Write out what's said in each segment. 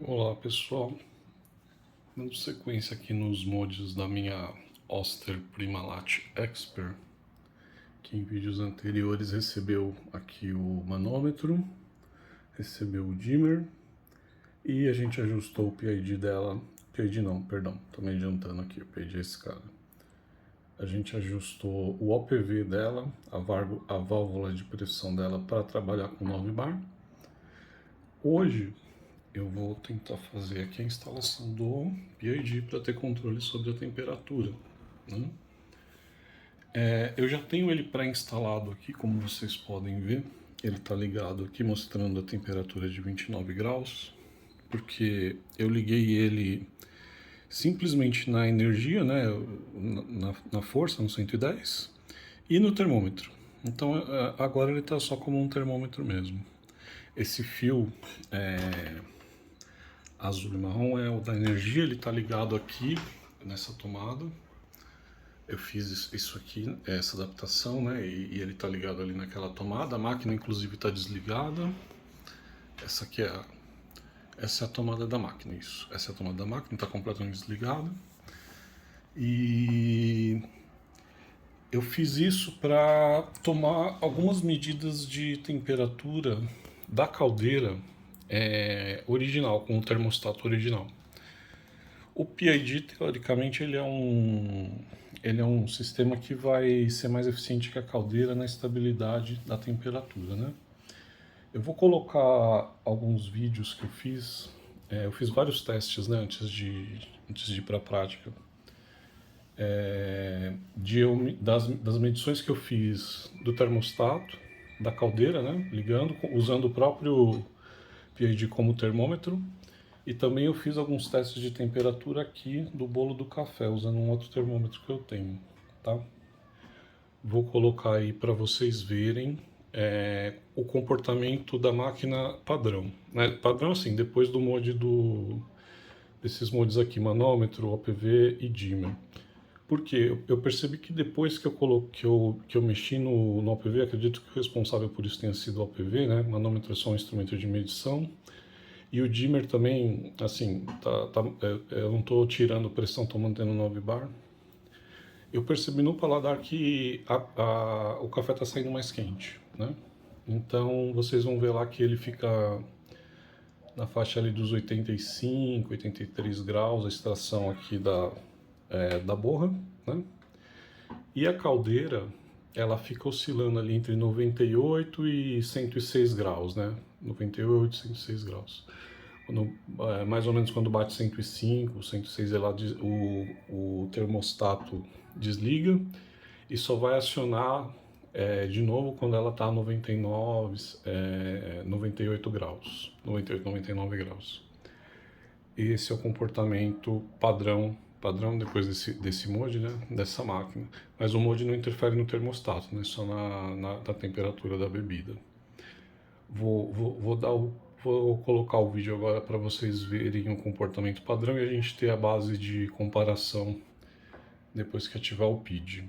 Olá pessoal, dando sequência aqui nos mods da minha Oster Primalat Expert, que em vídeos anteriores recebeu aqui o manômetro, recebeu o dimmer e a gente ajustou o PID dela, PID não, perdão, tô me adiantando aqui, o PID é esse cara. A gente ajustou o OPV dela, a válvula de pressão dela para trabalhar com 9 bar. Hoje eu vou tentar fazer aqui a instalação do PID para ter controle sobre a temperatura, né? Eu já tenho ele pré-instalado aqui, como vocês podem ver. Ele está ligado aqui mostrando a temperatura de 29 graus, porque eu liguei ele simplesmente na energia, né, na força, no 110, e no termômetro. Então agora ele está só como um termômetro mesmo. Esse fio azul e marrom é o da energia, ele está ligado aqui nessa tomada. Eu fiz isso aqui, essa adaptação, né? E ele está ligado ali naquela tomada. A máquina, inclusive, está desligada. Essa aqui essa é a tomada da máquina, isso. Essa é a tomada da máquina, está completamente desligada. E eu fiz isso para tomar algumas medidas de temperatura da caldeira original, com o termostato original. O PID, teoricamente, ele é um sistema que vai ser mais eficiente que a caldeira na estabilidade da temperatura, né? Eu vou colocar alguns vídeos que eu fiz. Eu fiz vários testes, né, antes de ir para a prática. Das medições que eu fiz do termostato, da caldeira, né, ligando, usando o próprio PID como termômetro. E também eu fiz alguns testes de temperatura aqui do bolo do café, usando um outro termômetro que eu tenho, tá? Vou colocar aí para vocês verem o comportamento da máquina padrão, né? Padrão assim, depois do desses mods aqui, manômetro, OPV e dimmer. Porque eu percebi que depois que eu coloquei, que eu mexi no OPV, acredito que o responsável por isso tenha sido o OPV, né? Manômetro é só um instrumento de medição. E o dimmer também, assim, eu não estou tirando pressão, estou mantendo 9 bar. Eu percebi no paladar que o café está saindo mais quente, né? Então vocês vão ver lá que ele fica na faixa ali dos 85, 83 graus, a extração aqui da borra, né? E a caldeira, ela fica oscilando ali entre 98 e 106 graus, né? 98 e 106 graus. Mais ou menos quando bate 105, 106, o termostato desliga e só vai acionar de novo quando ela está a 99, 98 graus, 98, 99 graus. Esse é o comportamento padrão depois desse mode, né, dessa máquina. Mas o mode não interfere no termostato, né, só na temperatura da bebida. Vou colocar o vídeo agora para vocês verem o comportamento padrão e a gente ter a base de comparação depois que ativar o PID.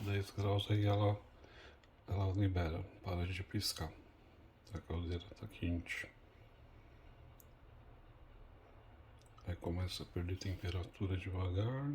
10 graus, aí ela libera, para de piscar. A caldeira está quente. Aí começa a perder temperatura devagar.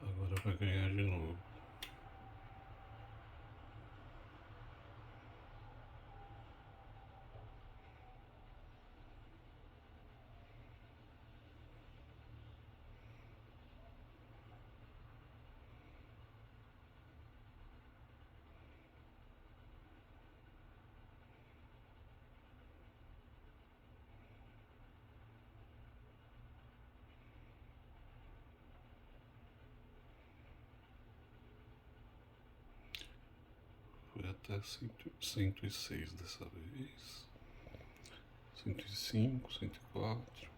Agora vai ganhar de novo. Foi até 106 dessa vez. 105, 104.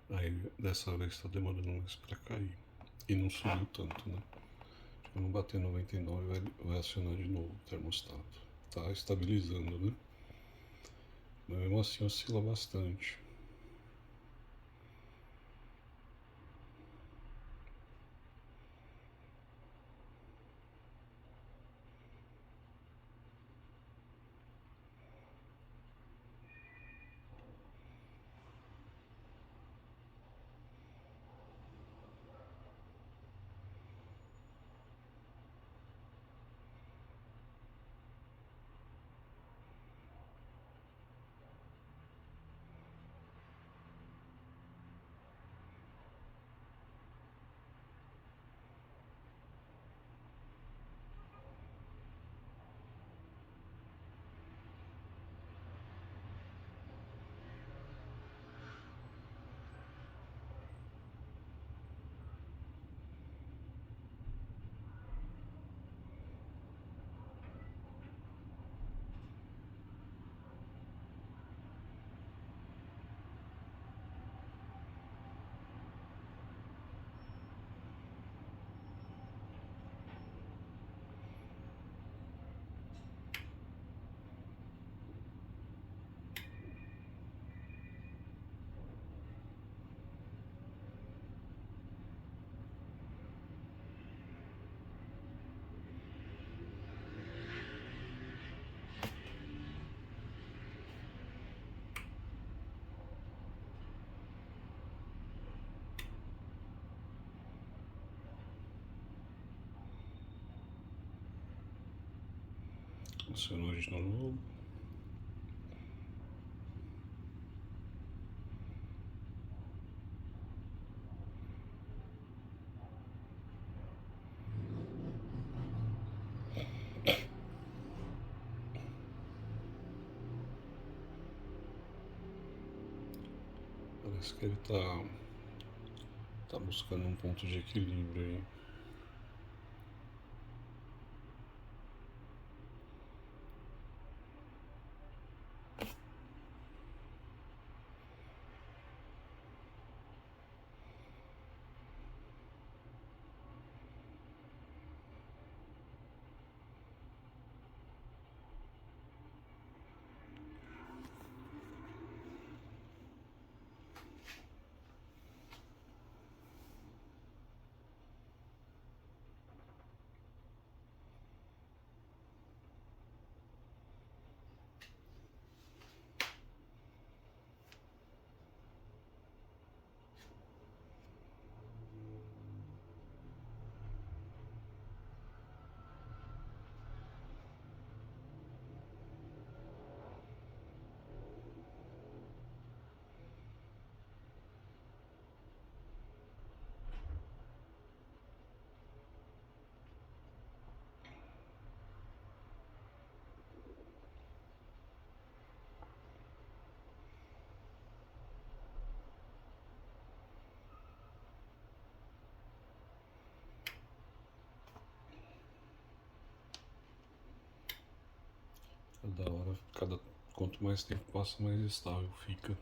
Aí dessa vez está demorando mais para cair. E não subiu tanto, né? Quando bater 99 vai acionar de novo o termostato. Tá estabilizando, né? Mas mesmo assim oscila bastante. Acionou de novo. Parece que ele tá buscando um ponto de equilíbrio aí. Da hora, quanto mais tempo passa, mais estável fica.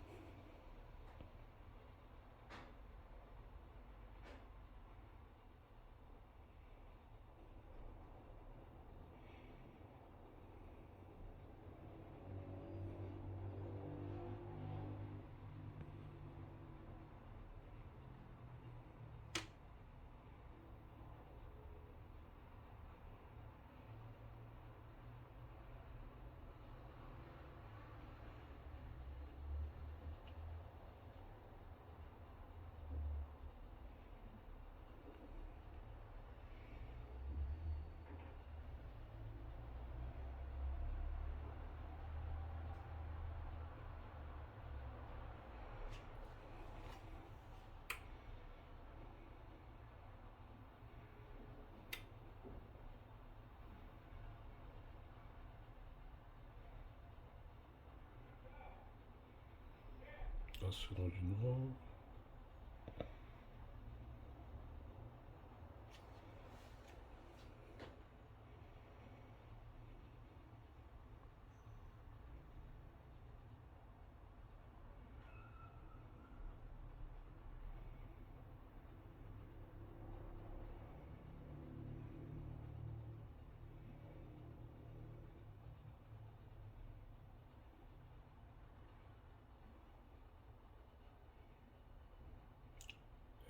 Acionou de novo.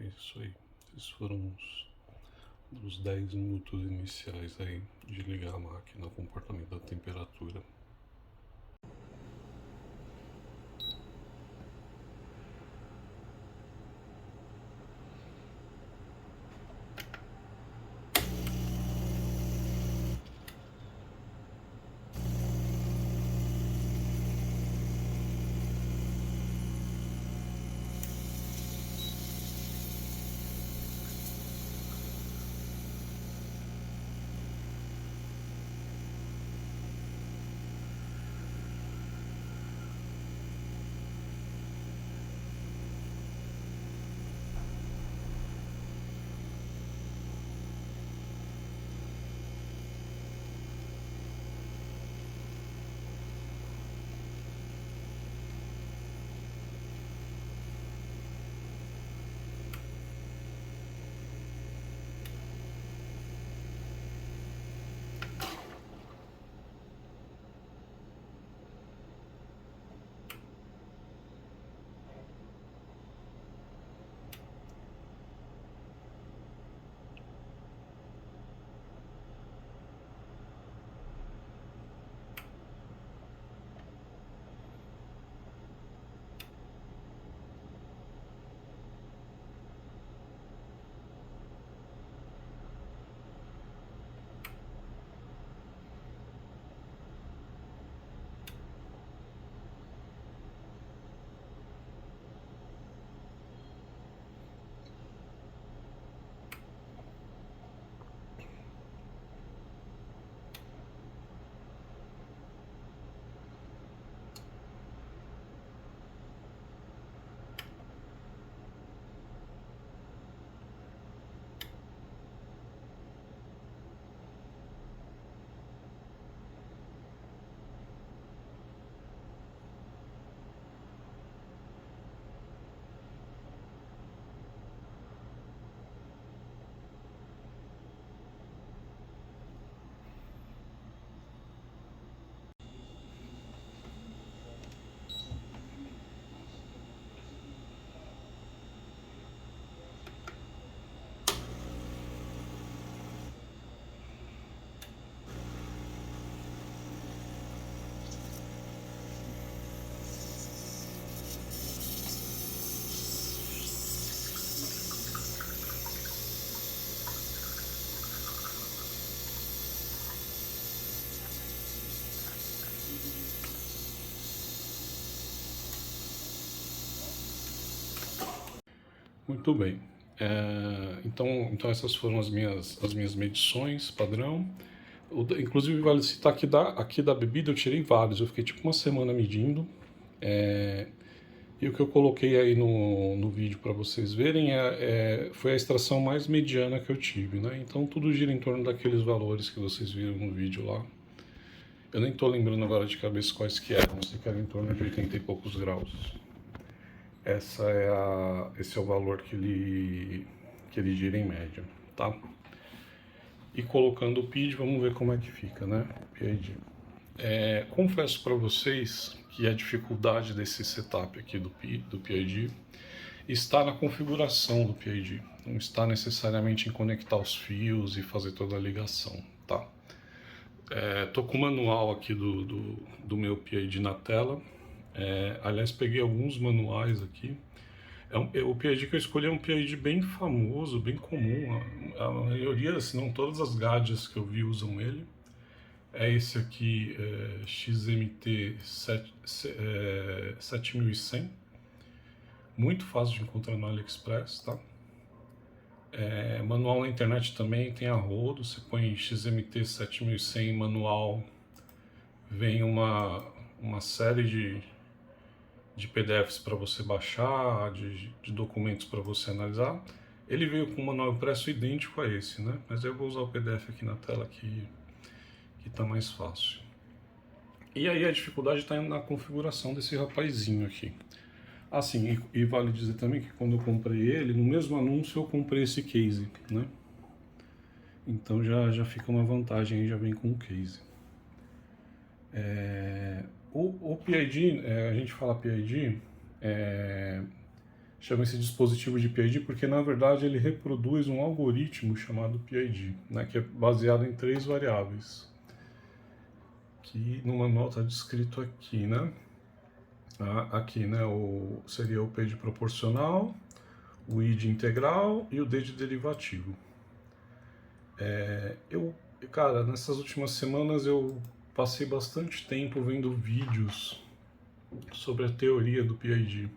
É isso aí. Esses foram os 10 minutos iniciais aí de ligar a máquina, o comportamento da temperatura. Muito bem. Então essas foram as minhas medições padrão. Inclusive vale citar que aqui da bebida eu tirei vários, eu fiquei tipo uma semana medindo. E o que eu coloquei aí no vídeo para vocês verem foi a extração mais mediana que eu tive, né? Então tudo gira em torno daqueles valores que vocês viram no vídeo lá. Eu nem estou lembrando agora de cabeça quais que eram, sei que era em torno de 80 e poucos graus. Esse é o valor que ele gira em média, tá? E colocando o PID, vamos ver como é que fica, né? PID. Confesso para vocês que a dificuldade desse setup aqui do PID está na configuração do PID. Não está necessariamente em conectar os fios e fazer toda a ligação, tá? Tô com o manual aqui do meu PID na tela. Aliás, peguei alguns manuais aqui. O PID que eu escolhi é um PID bem famoso, bem comum. A maioria, se não todas as gadgets que eu vi usam ele. É esse aqui, XMT 7100. Muito fácil de encontrar no AliExpress, tá? Manual na internet também tem a rodo. Você põe XMT 7100 manual, vem uma série de PDFs para você baixar, de documentos para você analisar. Ele veio com um manual impresso idêntico a esse, né? Mas eu vou usar o PDF aqui na tela que está mais fácil. E aí a dificuldade está na configuração desse rapazinho aqui. Assim, e vale dizer também que quando eu comprei ele, no mesmo anúncio eu comprei esse case, né? Então já fica uma vantagem aí, já vem com o case. O PID, a gente fala PID, chama esse dispositivo de PID porque na verdade ele reproduz um algoritmo chamado PID, né, que é baseado em 3 variáveis, que no manual está descrito aqui, né? Aqui, né, seria o P de proporcional, o I de integral e o D de derivativo. Cara, nessas últimas semanas eu passei bastante tempo vendo vídeos sobre a teoria do PID.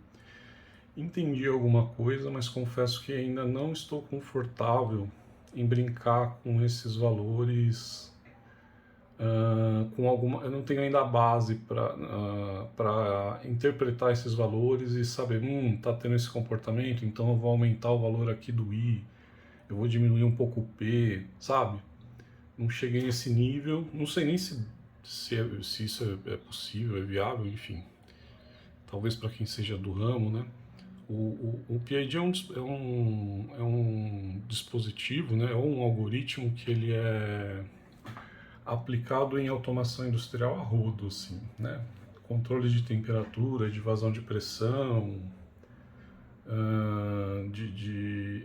Entendi alguma coisa, mas confesso que ainda não estou confortável em brincar com esses valores. Eu não tenho ainda a base para interpretar esses valores e saber, tá tendo esse comportamento, então eu vou aumentar o valor aqui do I, eu vou diminuir um pouco o P, sabe? Não cheguei nesse nível, não sei nem se isso é possível, é viável, enfim. Talvez para quem seja do ramo, né? O PID é um dispositivo, né? Ou um algoritmo que ele é aplicado em automação industrial a rodo, assim, né? Controle de temperatura, de vazão de pressão,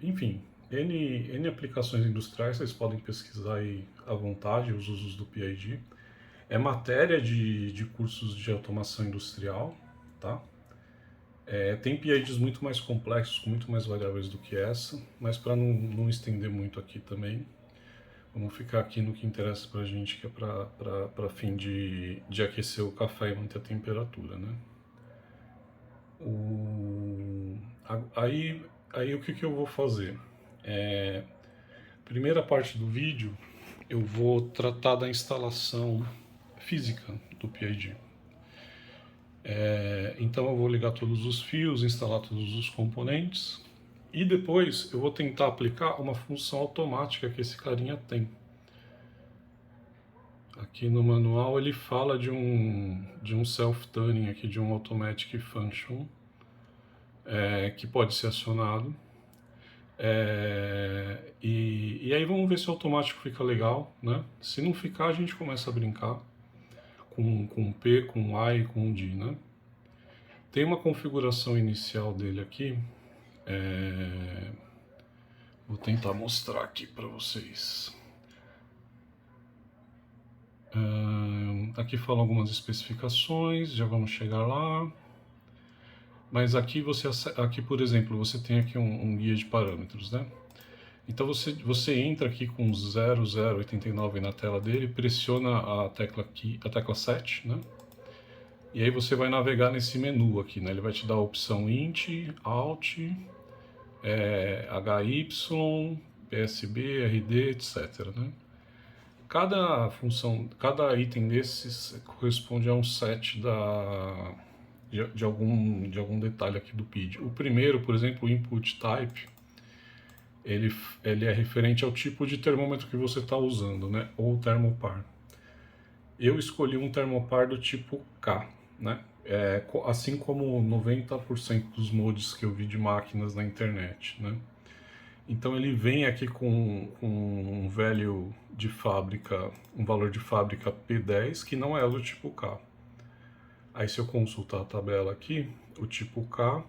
enfim, N aplicações industriais, vocês podem pesquisar aí à vontade os usos do PID. É matéria de cursos de automação industrial, tá? Tem PIDs muito mais complexos, com muito mais variáveis do que essa, mas para não estender muito aqui também, vamos ficar aqui no que interessa pra gente, que é para fim de aquecer o café e manter a temperatura, né? Aí o que eu vou fazer? Primeira parte do vídeo, eu vou tratar da instalação física do PID. Então eu vou ligar todos os fios, instalar todos os componentes e depois eu vou tentar aplicar uma função automática que esse carinha tem. Aqui no manual ele fala de um self-tuning aqui, de um automatic function que pode ser acionado. E aí vamos ver se o automático fica legal, né? Se não ficar, a gente começa a brincar com P, com A e com D, né? Tem uma configuração inicial dele aqui. Vou tentar mostrar aqui para vocês. Aqui falam algumas especificações, já vamos chegar lá. Mas aqui, por exemplo, você tem aqui um guia de parâmetros, né? Então você entra aqui com 0089 na tela dele, pressiona a tecla 7, né? E aí você vai navegar nesse menu aqui, né? Ele vai te dar a opção Int, Alt, HY, PSB, RD, etc, né? Cada função, cada item desses corresponde a um set de algum detalhe aqui do PID. O primeiro, por exemplo, o input type, ele é referente ao tipo de termômetro que você está usando, né? Ou termopar. Eu escolhi um termopar do tipo K, né? Assim como 90% dos mods que eu vi de máquinas na internet, né? Então ele vem aqui com um value de fábrica, um valor de fábrica P10, que não é do tipo K. Aí se eu consultar a tabela aqui, o tipo K,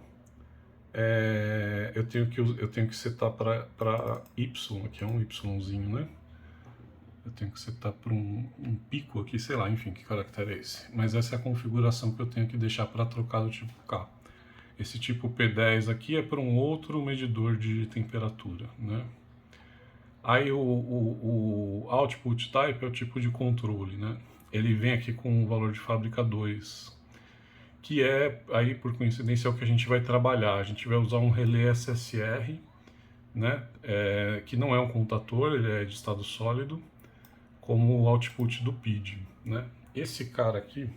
eu tenho que setar para Y, aqui é um Yzinho, né? Eu tenho que setar para um pico aqui, sei lá, enfim, que caractere é esse. Mas essa é a configuração que eu tenho que deixar para trocar do tipo K. Esse tipo P10 aqui é para um outro medidor de temperatura, né? Aí o output type é o tipo de controle, né? Ele vem aqui com o valor de fábrica 2, que é, aí por coincidência, é o que a gente vai trabalhar. A gente vai usar um relé SSR, né? Que não é um contator, ele é de estado sólido, como o output do PID, né? Esse cara aqui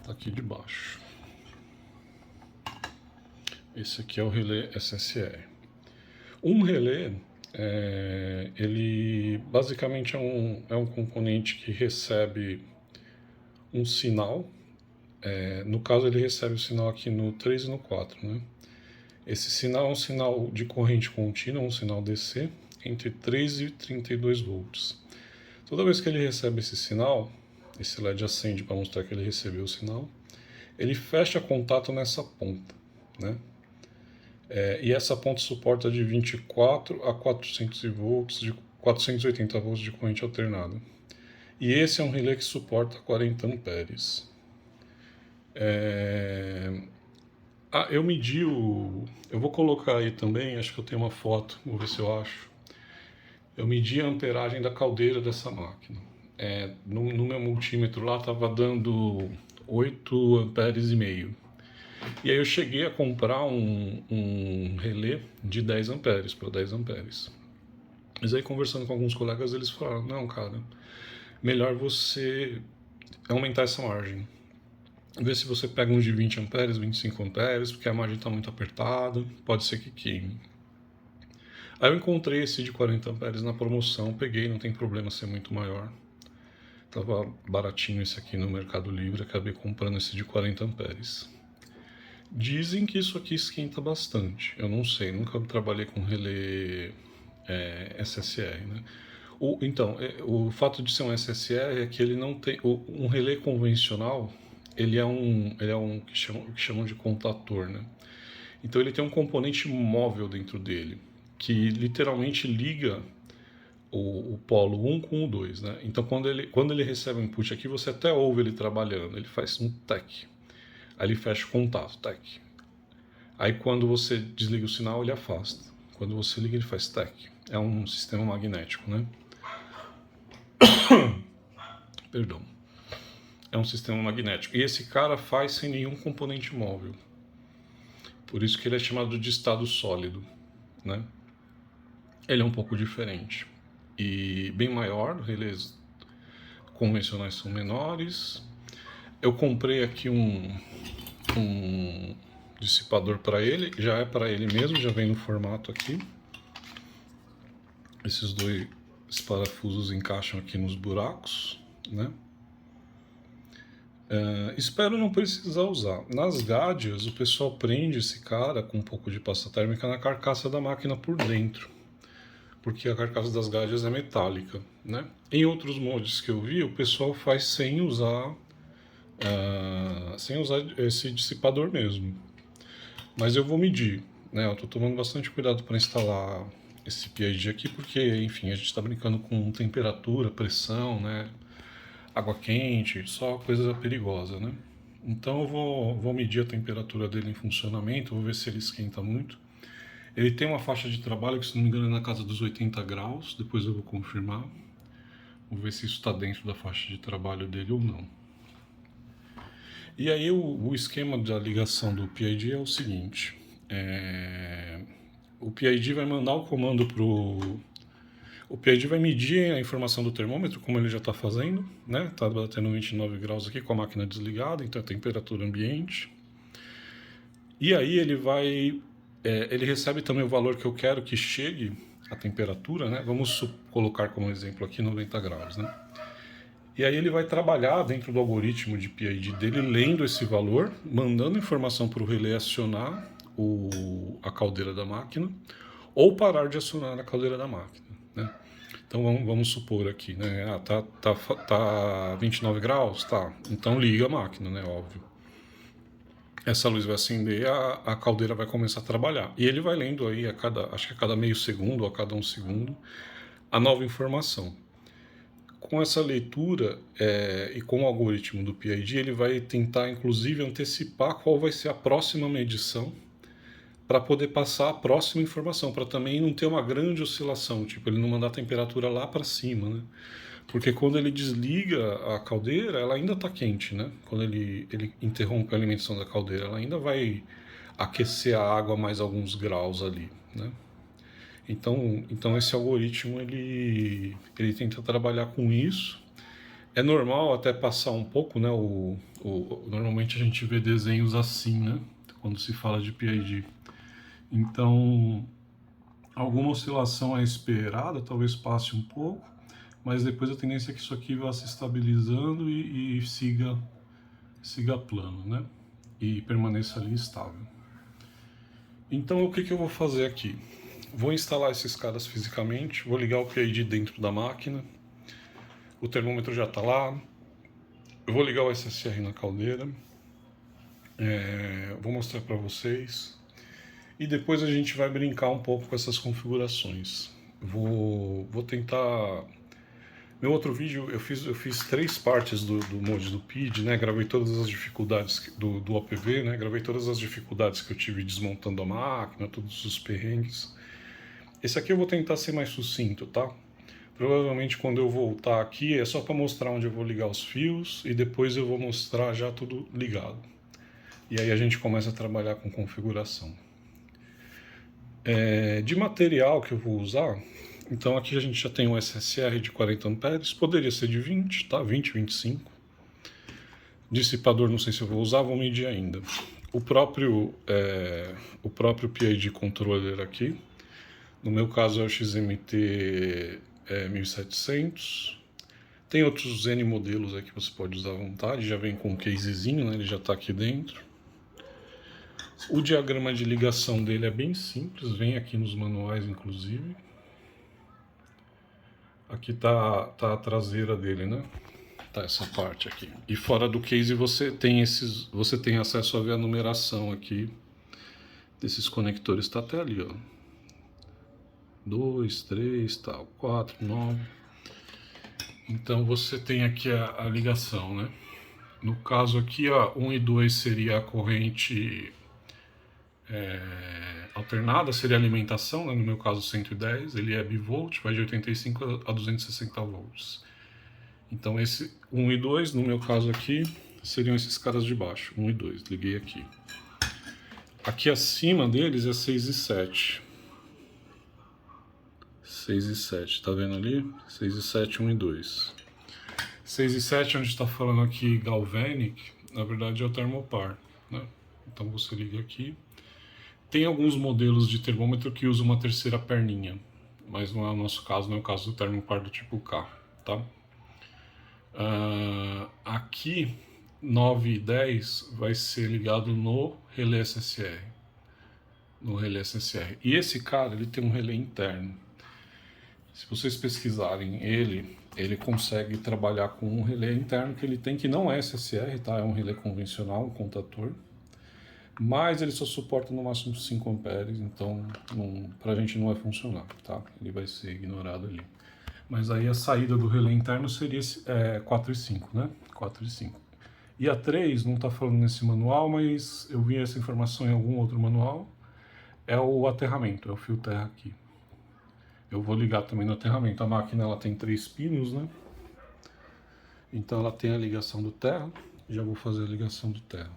tá aqui de baixo. Esse aqui é o relé SSR. Um relé, ele basicamente é um componente que recebe um sinal. No caso, ele recebe o sinal aqui no 3 e no 4, né? Esse sinal é um sinal de corrente contínua, um sinal DC, entre 3 e 32 volts. Toda vez que ele recebe esse sinal, esse LED acende para mostrar que ele recebeu o sinal, ele fecha contato nessa ponta, né? E essa ponta suporta de 24 a 400 volts, de 480 volts de corrente alternada. E esse é um relé que suporta 40 amperes. Eu medi eu vou colocar aí também, acho que eu tenho uma foto, vou ver se eu acho. Eu medi a amperagem da caldeira dessa máquina. No meu multímetro lá estava dando 8 amperes e meio. E aí eu cheguei a comprar um relé de 10 amperes para 10 amperes. Mas aí conversando com alguns colegas, eles falaram, não, cara, melhor você aumentar essa margem. Ver se você pega uns de 20 amperes, 25 amperes, porque a margem está muito apertada, pode ser que queime. Aí eu encontrei esse de 40 amperes na promoção, peguei, não tem problema ser muito maior. Tava baratinho esse aqui no Mercado Livre, acabei comprando esse de 40 amperes. Dizem que isso aqui esquenta bastante, eu não sei, nunca trabalhei com relé SSR, né? Então, o fato de ser um SSR é que ele não tem... Um relé convencional, ele é um que chamam de contator, né? Então ele tem um componente móvel dentro dele, que literalmente liga o polo 1 com o 2, né? Então quando ele recebe o input aqui, você até ouve ele trabalhando, ele faz um tec. Aí ele fecha o contato, tec. Aí quando você desliga o sinal, ele afasta. Quando você liga, ele faz tec. É um sistema magnético, né? Perdão. É um sistema magnético. E esse cara faz sem nenhum componente móvel. Por isso que ele é chamado de estado sólido, né? Ele é um pouco diferente. E bem maior, relés convencionais são menores. Eu comprei aqui um dissipador para ele, já é para ele mesmo, já vem no formato aqui. Esses dois parafusos encaixam aqui nos buracos, né? Espero não precisar usar. Nas Gádias, o pessoal prende esse cara com um pouco de pasta térmica na carcaça da máquina por dentro, porque a carcaça das Gádias é metálica, né? Em outros mods que eu vi, o pessoal faz sem usar esse dissipador mesmo. Mas eu vou medir, né? Eu tô tomando bastante cuidado para instalar esse PID aqui, porque, enfim, a gente está brincando com temperatura, pressão, né? Água quente, só coisa perigosa, né? Então eu vou medir a temperatura dele em funcionamento, vou ver se ele esquenta muito. Ele tem uma faixa de trabalho que, se não me engano, é na casa dos 80 graus, depois eu vou confirmar. Vou ver se isso está dentro da faixa de trabalho dele ou não. E aí o esquema da ligação do PID é o seguinte, PID vai mandar o comando o PID vai medir a informação do termômetro, como ele já está fazendo, né? Está batendo 29 graus aqui com a máquina desligada, então é temperatura ambiente. E aí ele recebe também o valor que eu quero que chegue a temperatura, né? Vamos colocar como exemplo aqui 90 graus, né? E aí ele vai trabalhar dentro do algoritmo de PID dele, lendo esse valor, mandando informação para o relé acionar a caldeira da máquina, ou parar de acionar a caldeira da máquina, né? Então vamos supor aqui, né? Tá 29 graus? Tá. Então liga a máquina, né? Óbvio. Essa luz vai acender, a caldeira vai começar a trabalhar. E ele vai lendo aí acho que a cada meio segundo ou a cada 1 segundo, a nova informação. Com essa leitura e com o algoritmo do PID, ele vai tentar inclusive antecipar qual vai ser a próxima medição para poder passar a próxima informação, para também não ter uma grande oscilação, tipo, ele não mandar a temperatura lá para cima, né? Porque quando ele desliga a caldeira, ela ainda está quente, né? Quando ele interrompe a alimentação da caldeira, ela ainda vai aquecer a água mais alguns graus ali, né? Então esse algoritmo, ele tenta trabalhar com isso. É normal até passar um pouco, né? Normalmente a gente vê desenhos assim, né? Quando se fala de PID. Então, alguma oscilação é esperada, talvez passe um pouco, mas depois a tendência é que isso aqui vá se estabilizando e siga plano, né? E permaneça ali estável. Então, o que eu vou fazer aqui? Vou instalar esses caras fisicamente, vou ligar o PID dentro da máquina, o termômetro já está lá, eu vou ligar o SSR na caldeira, vou mostrar para vocês. E depois a gente vai brincar um pouco com essas configurações. Vou tentar... Meu outro vídeo, eu fiz 3 partes do mod do PID, né? Gravei todas as dificuldades do OPV, né? Gravei todas as dificuldades que eu tive desmontando a máquina, todos os perrengues. Esse aqui eu vou tentar ser mais sucinto, tá? Provavelmente quando eu voltar aqui é só para mostrar onde eu vou ligar os fios e depois eu vou mostrar já tudo ligado. E aí a gente começa a trabalhar com configuração. De material que eu vou usar, então aqui a gente já tem um SSR de 40 amperes, poderia ser de 20, tá? 20, 25. Dissipador não sei se eu vou usar, vou medir ainda. O próprio PID controller aqui, no meu caso é o XMT 1700. Tem outros N modelos aí que você pode usar à vontade, já vem com um casezinho, né? Ele já está aqui dentro. O diagrama de ligação dele é bem simples, vem aqui nos manuais inclusive. Aqui tá a traseira dele, né? Tá essa parte aqui. E fora do case você tem acesso a ver a numeração aqui desses conectores, tá até ali, ó. 2, 3, tal, 4, 9. Então você tem aqui a ligação, né? No caso aqui, ó, 1 e 2 seria a corrente alternada, seria a alimentação, né? No meu caso 110, ele é bivolt, vai de 85 a 260 volts. Então esse 1 e 2, no meu caso aqui, seriam esses caras de baixo, 1 e 2, liguei aqui. Aqui acima deles é 6 e 7. 6 e 7, tá vendo ali? 6 e 7, 1 e 2. 6 e 7, onde está falando aqui Galvanic, na verdade é o Thermopar, né? Então você liga aqui. Tem alguns modelos de termômetro que usam uma terceira perninha, mas não é o nosso caso, não é o caso do Thermopar do tipo K, tá? Aqui, 9 e 10 vai ser ligado no relé SSR. E esse cara, ele tem um relé interno. Se vocês pesquisarem ele consegue trabalhar com um relé interno que ele tem, que não é SSR, tá? É um relé convencional, um contator. Mas ele só suporta no máximo 5 amperes, então pra gente não vai funcionar, tá? Ele vai ser ignorado ali. Mas aí a saída do relé interno seria 4 e 5, né? 4 e 5. E a 3 não está falando nesse manual, mas eu vi essa informação em algum outro manual. É o aterramento, é o fio terra aqui. Eu vou ligar também no aterramento. A máquina ela tem 3 pinos, né? Então ela tem a ligação do terra. Já vou fazer a ligação do terra.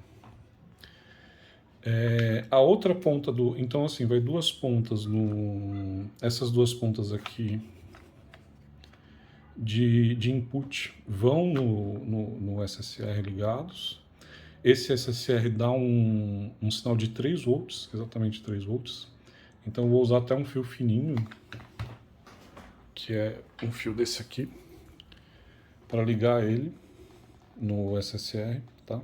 A outra ponta do... Então, assim, vai duas pontas essas duas pontas aqui de input vão no SSR ligados. Esse SSR dá um sinal de 3 volts, exatamente 3 volts. Então eu vou usar até um fio fininho, que é um fio desse aqui, para ligar ele no SSR, tá?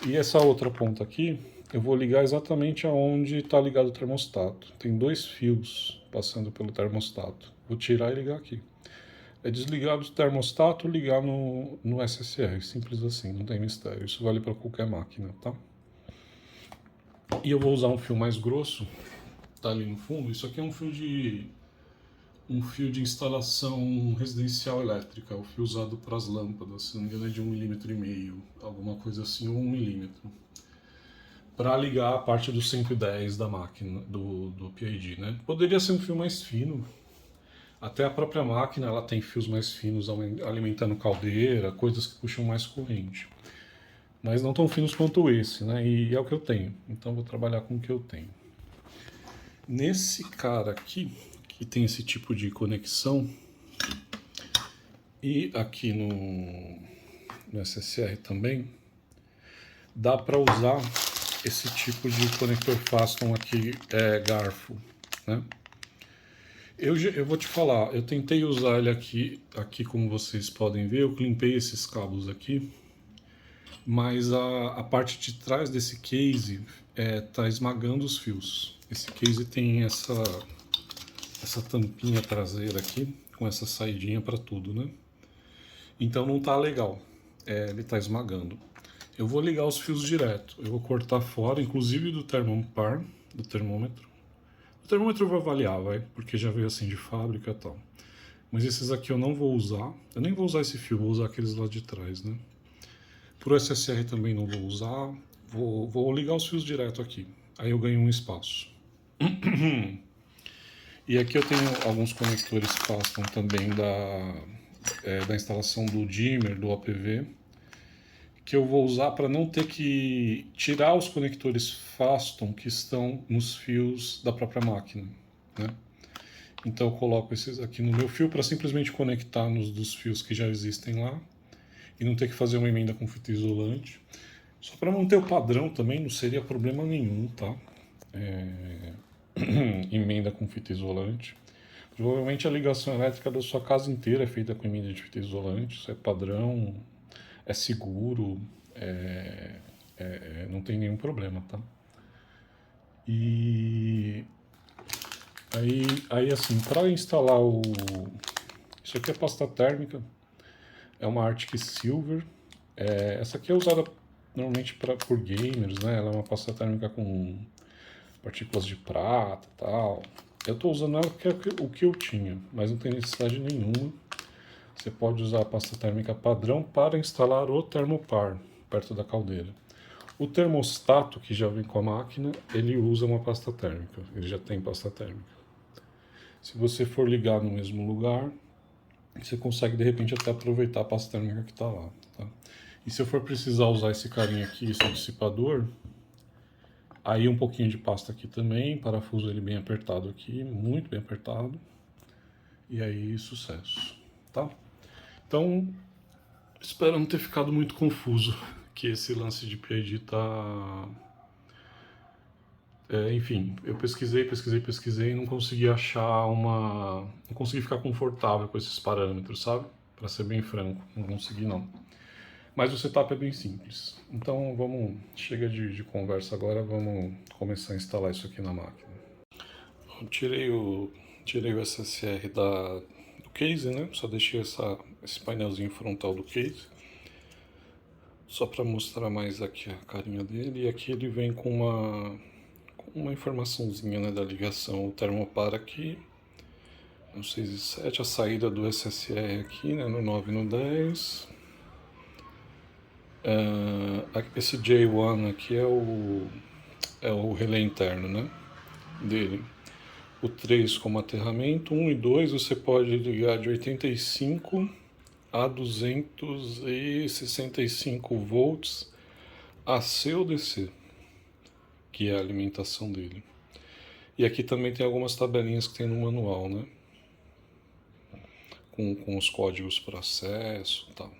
E essa outra ponta aqui, eu vou ligar exatamente aonde está ligado o termostato. Tem 2 fios passando pelo termostato. Vou tirar e ligar aqui. É desligar do termostato, ligar no SSR, simples assim, não tem mistério. Isso vale para qualquer máquina, tá? E eu vou usar um fio mais grosso, tá ali no fundo. Isso aqui é um fio de instalação residencial elétrica, o fio usado para as lâmpadas, se não me engano é de 1,5 mm, alguma coisa assim, ou 1 milímetro, para ligar a parte do 110 da máquina, do PID, né? Poderia ser um fio mais fino. Até a própria máquina ela tem fios mais finos alimentando caldeira, coisas que puxam mais corrente. Mas não tão finos quanto esse, né? E é o que eu tenho. Então vou trabalhar com o que eu tenho. Nesse cara aqui, que tem esse tipo de conexão, e aqui no SSR também, dá para usar esse tipo de conector Faston aqui, garfo, né? Eu vou te falar, eu tentei usar ele aqui como vocês podem ver, eu limpei esses cabos aqui, mas a parte de trás desse case tá esmagando os fios. Esse case tem essa tampinha traseira aqui, com essa saidinha para tudo, né? Então não tá legal, ele tá esmagando. Eu vou ligar os fios direto, eu vou cortar fora, inclusive do termopar, do termômetro. O termômetro eu vou avaliar, porque já veio assim de fábrica e tal. Mas esses aqui eu não vou usar. Eu nem vou usar esse fio, vou usar aqueles lá de trás, né? Pro SSR também não vou usar. Vou ligar os fios direto aqui. Aí eu ganho um espaço. E aqui eu tenho alguns conectores Faston também da instalação do dimmer, do OPV, que eu vou usar para não ter que tirar os conectores Faston que estão nos fios da própria máquina, né? Então eu coloco esses aqui no meu fio para simplesmente conectar nos dos fios que já existem lá e não ter que fazer uma emenda com fita isolante. Só para manter o padrão também, não seria problema nenhum, tá? Emenda com fita isolante. Provavelmente a ligação elétrica da sua casa inteira é feita com emenda de fita isolante, isso é padrão, é seguro, não tem nenhum problema, tá? E aí assim, para instalar isso aqui é pasta térmica, é uma Arctic Silver. Essa aqui é usada normalmente por gamers, né? Ela é uma pasta térmica com partículas de prata e tal. Eu estou usando ela porque é o que eu tinha, mas não tem necessidade nenhuma. Você pode usar a pasta térmica padrão para instalar o termopar perto da caldeira. O termostato que já vem com a máquina, ele usa uma pasta térmica, ele já tem pasta térmica. Se você for ligar no mesmo lugar, você consegue de repente até aproveitar a pasta térmica que está lá, tá? E se eu for precisar usar esse carinha aqui, esse dissipador, aí um pouquinho de pasta aqui também, parafuso ele bem apertado aqui, muito bem apertado, e aí sucesso, tá? Então, espero não ter ficado muito confuso, que esse lance de PID tá... enfim, eu pesquisei e não consegui achar não consegui ficar confortável com esses parâmetros, sabe? Para ser bem franco, não consegui não. Mas o setup é bem simples. Então chega de conversa agora, vamos começar a instalar isso aqui na máquina. Eu tirei o SSR do case, né? Só deixei esse painelzinho frontal do case. Só para mostrar mais aqui a carinha dele. E aqui ele vem com uma informaçãozinha, né, da ligação. O termopar aqui, no 6 e 7, a saída do SSR aqui, né, no 9 e no 10. Esse J1 aqui é o relé interno, né, dele. O 3 como aterramento, 1 e 2 você pode ligar de 85 a 265 volts AC ou DC. que é a alimentação dele. E aqui também tem algumas tabelinhas que tem no manual, né? Com os códigos para acesso e tal.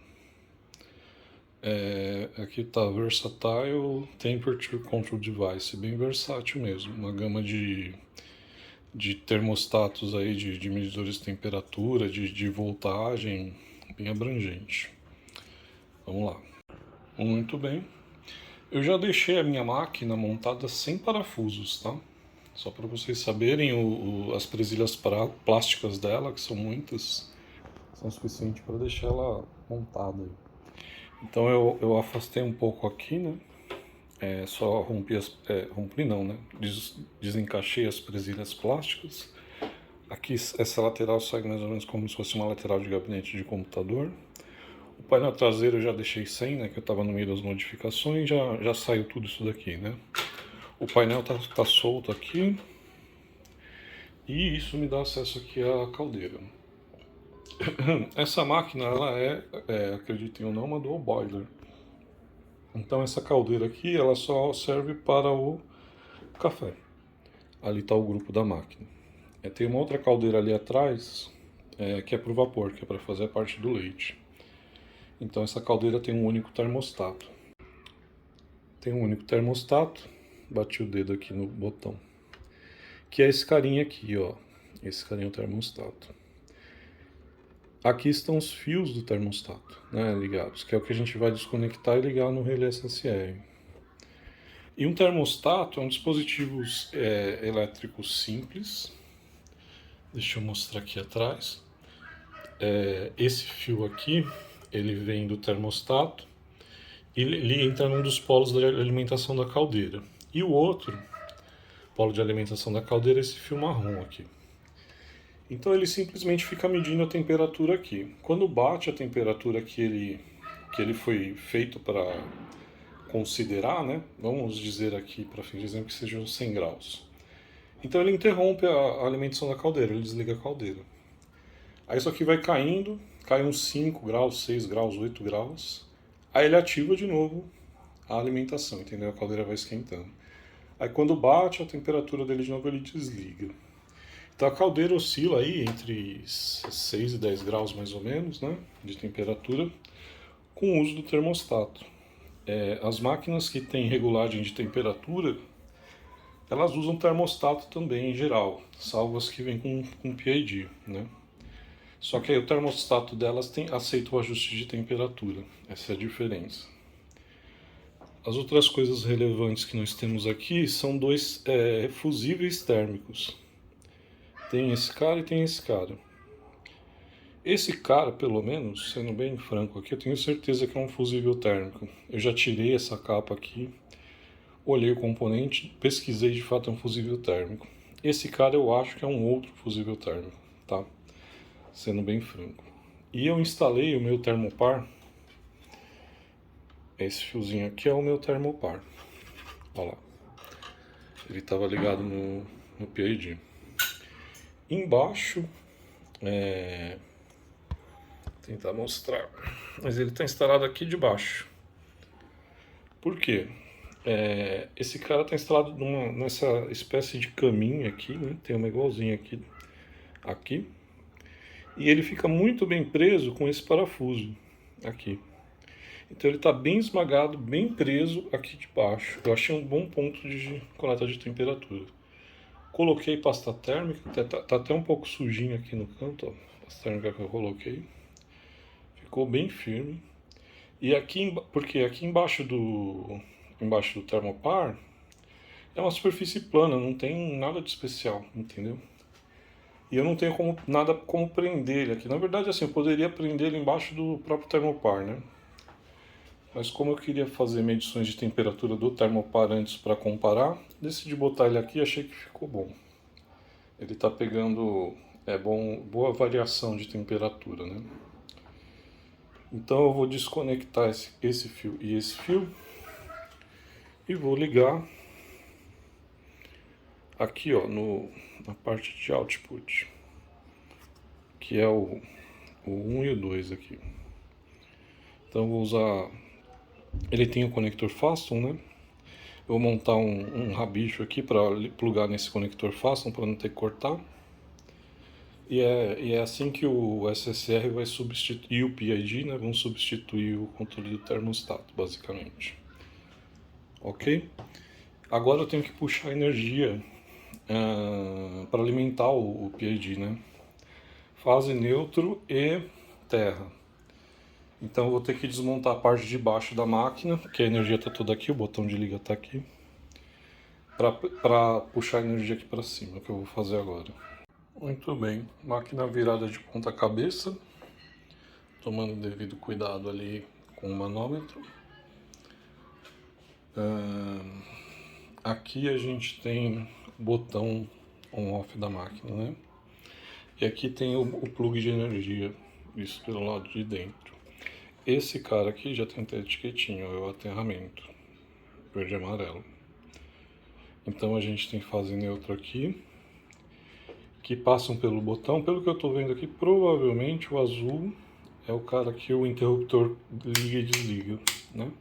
Aqui tá Versatile Temperature Control Device, bem versátil mesmo, uma gama de termostatos aí, de medidores de temperatura, de voltagem, bem abrangente. Vamos lá. Muito bem. Eu já deixei a minha máquina montada sem parafusos, tá? Só para vocês saberem, as presilhas plásticas dela, que são muitas, são suficientes para deixar ela montada aí. Então eu afastei um pouco aqui, né? Só rompi rompi não, né? Desencaixei as presilhas plásticas. Aqui essa lateral segue mais ou menos como se fosse uma lateral de gabinete de computador. O painel traseiro eu já deixei sem, né? Que eu estava no meio das modificações, já saiu tudo isso daqui, né? O painel tá solto aqui. E isso me dá acesso aqui à caldeira. Essa máquina, ela acreditem ou não, uma dual boiler. Então essa caldeira aqui, ela só serve para o café. Ali está o grupo da máquina. Tem uma outra caldeira ali atrás, que é para o vapor, que é para fazer a parte do leite. Então essa caldeira tem um único termostato. Bati o dedo aqui no botão. Que é esse carinha aqui, ó. Esse carinha é o termostato. Aqui estão os fios do termostato, né, ligados, que é o que a gente vai desconectar e ligar no relé SSR. E um termostato é um dispositivo elétrico simples. Deixa eu mostrar aqui atrás. Esse fio aqui, ele vem do termostato e ele entra num dos polos de alimentação da caldeira. E o outro polo de alimentação da caldeira é esse fio marrom aqui. Então ele simplesmente fica medindo a temperatura aqui. Quando bate a temperatura que ele foi feito para considerar, né? Vamos dizer aqui, para fim de exemplo, que sejam 100 graus. Então ele interrompe a alimentação da caldeira, ele desliga a caldeira. Aí isso aqui vai caindo, cai uns 5 graus, 6 graus, 8 graus. Aí ele ativa de novo a alimentação, entendeu? A caldeira vai esquentando. Aí quando bate a temperatura dele de novo, ele desliga. Então a caldeira oscila aí entre 6 e 10 graus mais ou menos, né, de temperatura, com o uso do termostato. As máquinas que têm regulagem de temperatura, elas usam termostato também em geral, salvo as que vêm com PID, né? Só que aí o termostato delas aceita o ajuste de temperatura, essa é a diferença. As outras coisas relevantes que nós temos aqui são dois fusíveis térmicos. Tem esse cara e tem esse cara. Esse cara, pelo menos, sendo bem franco aqui, eu tenho certeza que é um fusível térmico. Eu já tirei essa capa aqui, olhei o componente, pesquisei, de fato é um fusível térmico. Esse cara eu acho que é um outro fusível térmico, tá? Sendo bem franco. E eu instalei o meu termopar. Esse fiozinho aqui é o meu termopar. Olha lá. Ele estava ligado no PID. Embaixo, tentar mostrar, mas ele está instalado aqui debaixo. Por quê? Esse cara está instalado nessa espécie de caminho aqui, né? Tem uma igualzinha aqui, e ele fica muito bem preso com esse parafuso aqui. Então ele está bem esmagado, bem preso aqui debaixo. Eu achei um bom ponto de coleta de temperatura. Coloquei pasta térmica, tá até um pouco sujinho aqui no canto, ó, pasta térmica que eu coloquei. Ficou bem firme. E aqui, porque aqui embaixo do termopar é uma superfície plana, não tem nada de especial, entendeu? E eu não tenho nada como prender ele aqui. Na verdade, assim, eu poderia prender ele embaixo do próprio termopar, né? Mas como eu queria fazer medições de temperatura do termopar antes para comparar, decidi botar ele aqui e achei que ficou bom. Ele está pegando boa variação de temperatura, né? Então eu vou desconectar esse fio e esse fio e vou ligar aqui, ó, na parte de output, que é o 1 e o 2 aqui. Então eu vou usar, ele tem o conector Faston, né? vou montar um rabicho aqui para plugar nesse conector fácil, para não ter que cortar. E é assim que o SSR vai substituir o PID, né? Vão substituir o controle do termostato, basicamente. Ok? Agora eu tenho que puxar energia para alimentar o PID, né? Fase neutro e terra. Então eu vou ter que desmontar a parte de baixo da máquina, que a energia está toda aqui, o botão de liga está aqui, para puxar a energia aqui para cima, que eu vou fazer agora. Muito bem, máquina virada de ponta cabeça, tomando devido cuidado ali com o manômetro. Aqui a gente tem o botão on-off da máquina, né? E aqui tem o plug de energia, isso pelo lado de dentro. Esse cara aqui já tem até etiquetinha, é o aterramento, verde e amarelo. Então a gente tem fase neutra aqui, que passam pelo botão. Pelo que eu estou vendo aqui, provavelmente o azul é o cara que o interruptor liga e desliga, né?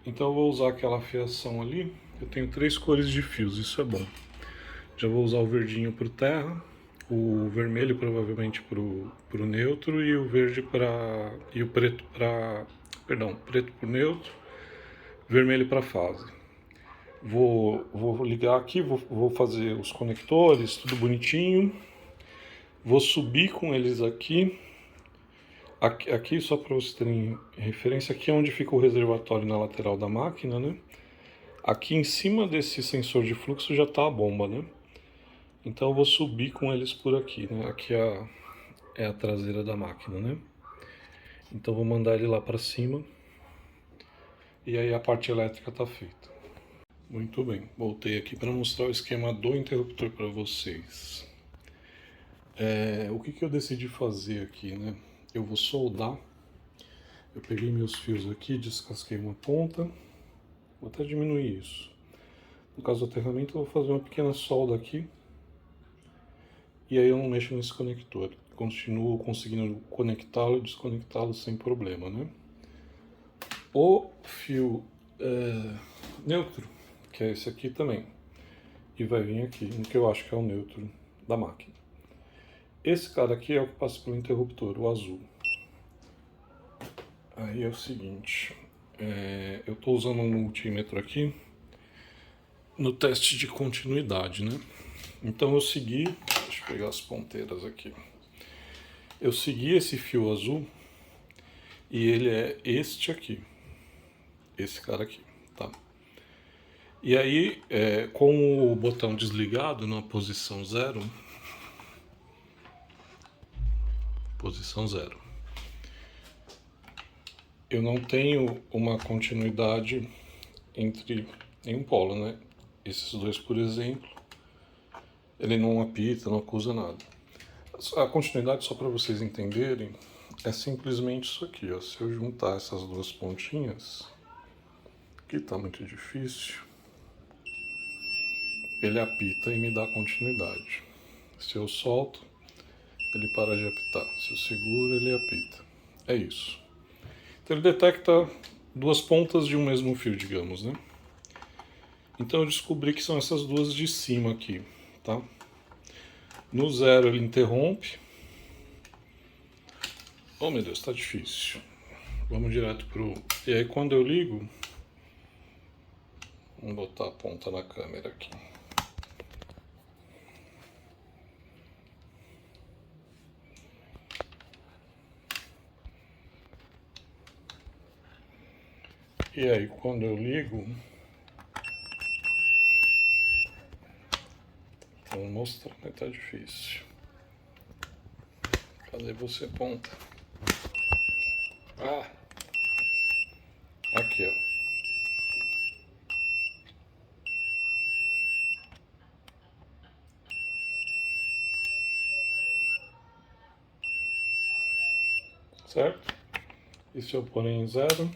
Então eu vou usar aquela fiação ali. Eu tenho 3 cores de fios, isso é bom. Já vou usar o verdinho para o terra, o vermelho provavelmente para o neutro e o verde e o preto para, perdão, preto para o neutro, vermelho para fase. Vou ligar aqui, vou fazer os conectores, tudo bonitinho. Vou subir com eles aqui. Aqui só para vocês terem referência, aqui é onde fica o reservatório na lateral da máquina, né? Aqui em cima desse sensor de fluxo já está a bomba, né? Então eu vou subir com eles por aqui, né? Aqui é a traseira da máquina, né? Então vou mandar ele lá para cima. E aí a parte elétrica está feita. Muito bem, voltei aqui para mostrar o esquema do interruptor para vocês. O que eu decidi fazer aqui, né? Eu vou soldar. Eu peguei meus fios aqui, descasquei uma ponta. Vou até diminuir isso. No caso do aterramento, eu vou fazer uma pequena solda aqui. E aí eu não mexo nesse conector. Continuo conseguindo conectá-lo e desconectá-lo sem problema, né? O fio neutro, que é esse aqui também. E vai vir aqui, no que eu acho que é o neutro da máquina. Esse cara aqui é o que passa pelo interruptor, o azul. Aí é o seguinte, eu estou usando um multímetro aqui no teste de continuidade, né? Então eu segui, deixa eu pegar as ponteiras aqui. Eu segui esse fio azul e ele é este aqui, esse cara aqui, tá? E aí, com o botão desligado na posição 0, eu não tenho uma continuidade entre nenhum polo, né? Esses dois, por exemplo, ele não apita, não acusa nada. A continuidade, só para vocês entenderem, é simplesmente isso aqui, ó. Se eu juntar essas duas pontinhas, que tá muito difícil, ele apita e me dá continuidade. Se eu solto, ele para de apitar. Se eu seguro, ele apita. É isso. Então ele detecta duas pontas de um mesmo fio, digamos, né? Então eu descobri que são essas duas de cima aqui, tá? No 0 ele interrompe. Oh meu Deus, tá difícil. Vamos direto pro... E aí quando eu ligo... Vamos botar a ponta na câmera aqui. E aí quando eu ligo... Vamos mostrar, né? Tá difícil. Cadê você, ponta? Ah! Aqui, ó. Certo? E se eu pôr em 0?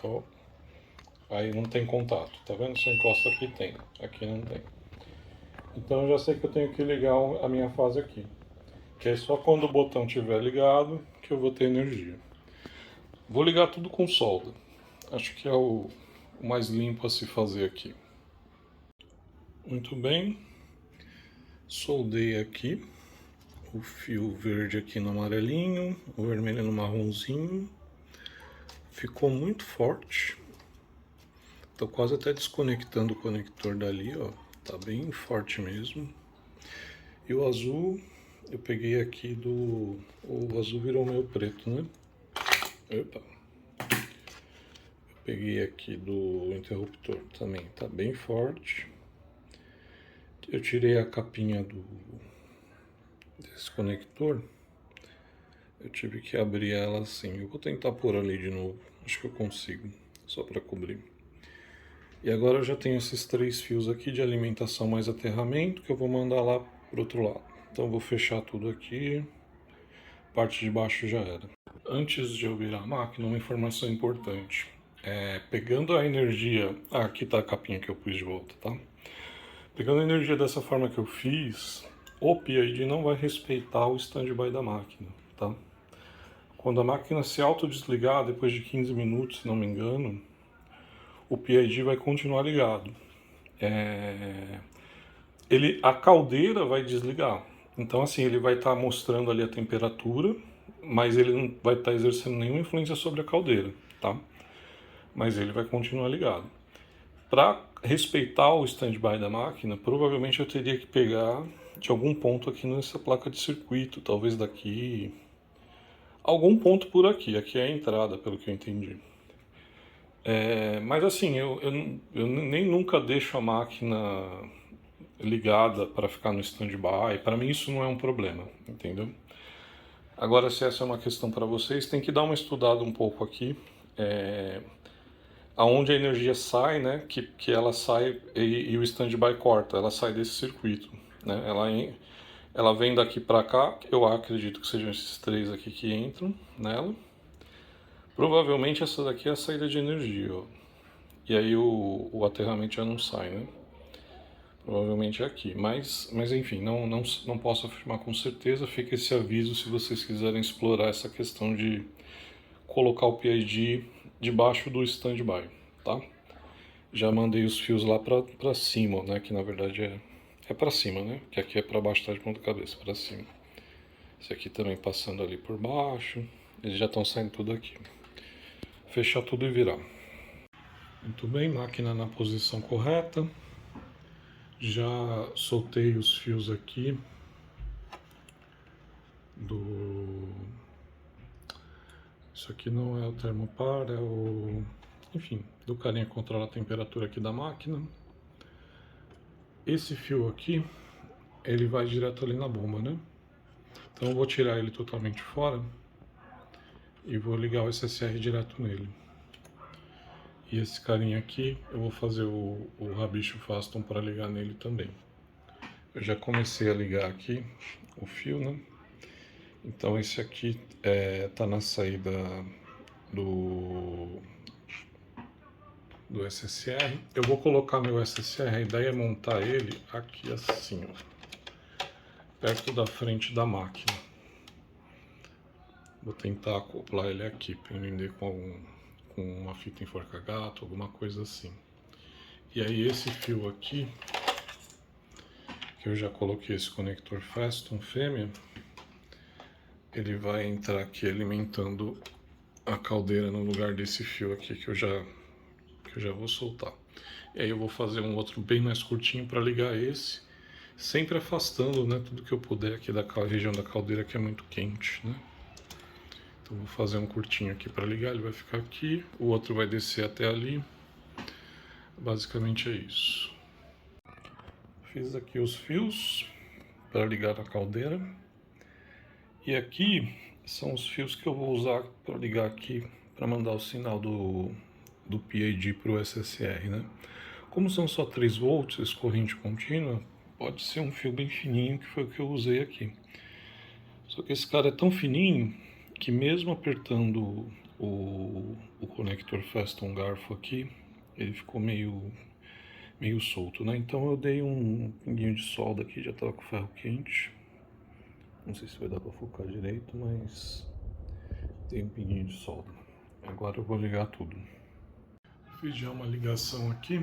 Oh. Aí não tem contato, tá vendo? Se eu encosto aqui tem, aqui não tem. Então eu já sei que eu tenho que ligar a minha fase aqui. Que é só quando o botão estiver ligado que eu vou ter energia. Vou ligar tudo com solda. Acho que é o mais limpo a se fazer aqui. Muito bem, soldei aqui o fio verde aqui no amarelinho, o vermelho no marronzinho. Ficou muito forte. Tô quase até desconectando o conector dali, ó. Tá bem forte mesmo. E o azul, eu peguei aqui do... O azul virou meu preto, né? Opa! Eu peguei aqui do interruptor também, tá bem forte. Eu tirei a capinha desse conector. Eu tive que abrir ela assim. Eu vou tentar pôr ali de novo. Acho que eu consigo, só para cobrir. E agora eu já tenho esses 3 fios aqui de alimentação mais aterramento que eu vou mandar lá pro outro lado. Então eu vou fechar tudo aqui. Parte de baixo já era. Antes de eu virar a máquina, uma informação importante. Pegando a energia... Ah, aqui tá a capinha que eu pus de volta, tá? Pegando a energia dessa forma que eu fiz, o PID não vai respeitar o standby da máquina, tá? Quando a máquina se autodesligar, depois de 15 minutos, se não me engano, o PID vai continuar ligado. A caldeira vai desligar. Então, assim, ele vai estar mostrando ali a temperatura, mas ele não vai estar exercendo nenhuma influência sobre a caldeira, tá? Mas ele vai continuar ligado. Para respeitar o standby da máquina, provavelmente eu teria que pegar de algum ponto aqui nessa placa de circuito, talvez daqui, algum ponto por aqui. Aqui é a entrada, pelo que eu entendi. Mas assim, eu nem nunca deixo a máquina ligada para ficar no standby. Para mim isso não é um problema, entendeu? Agora, se essa é uma questão para vocês, tem que dar uma estudada um pouco aqui. Aonde a energia sai, né? Que ela sai e o standby corta, ela sai desse circuito, né? Ela vem daqui para cá, eu acredito que sejam esses 3 aqui que entram nela. Provavelmente essa daqui é a saída de energia, ó. E aí o aterramento já não sai, né? Provavelmente é aqui, mas enfim, não posso afirmar com certeza. Fica esse aviso se vocês quiserem explorar essa questão de colocar o PID debaixo do standby, tá? Já mandei os fios lá pra cima, né? Que na verdade é pra cima, né? Que aqui é pra baixo, tá de ponta cabeça, pra cima. Esse aqui também passando ali por baixo. Eles já estão saindo tudo aqui. Fechar tudo e virar. Muito bem, máquina na posição correta. Já soltei os fios aqui do... Isso aqui não é o termopar, é o... Enfim, do carinha que controla a temperatura aqui da máquina. Esse fio aqui, ele vai direto ali na bomba, né? Então eu vou tirar ele totalmente fora e vou ligar o SSR direto nele. E esse carinha aqui, eu vou fazer o rabicho Faston para ligar nele também. Eu já comecei a ligar aqui o fio, né? Então esse aqui tá na saída do SSR. Eu vou colocar meu SSR, a ideia é montar ele aqui assim, ó, perto da frente da máquina. Vou tentar acoplar ele aqui, prender com uma fita enforca-gato, alguma coisa assim. E aí esse fio aqui, que eu já coloquei esse conector Faston fêmea, ele vai entrar aqui alimentando a caldeira no lugar desse fio aqui que eu já vou soltar. E aí eu vou fazer um outro bem mais curtinho para ligar esse, sempre afastando, né, tudo que eu puder aqui da região da caldeira que é muito quente, né? Então vou fazer um curtinho aqui para ligar, ele vai ficar aqui, o outro vai descer até ali. Basicamente é isso. Fiz aqui os fios para ligar a caldeira. E aqui são os fios que eu vou usar para ligar aqui, para mandar o sinal do PID para o SSR, né? Como são só 3 volts, esse corrente contínua, pode ser um fio bem fininho, que foi o que eu usei aqui. Só que esse cara é tão fininho que mesmo apertando o conector Faston garfo aqui, ele ficou meio solto, né? Então eu dei um pinguinho de solda aqui, já estava com o ferro quente. Não sei se vai dar para focar direito, mas tem um pinguinho de solda. Agora eu vou ligar tudo. Fiz já uma ligação aqui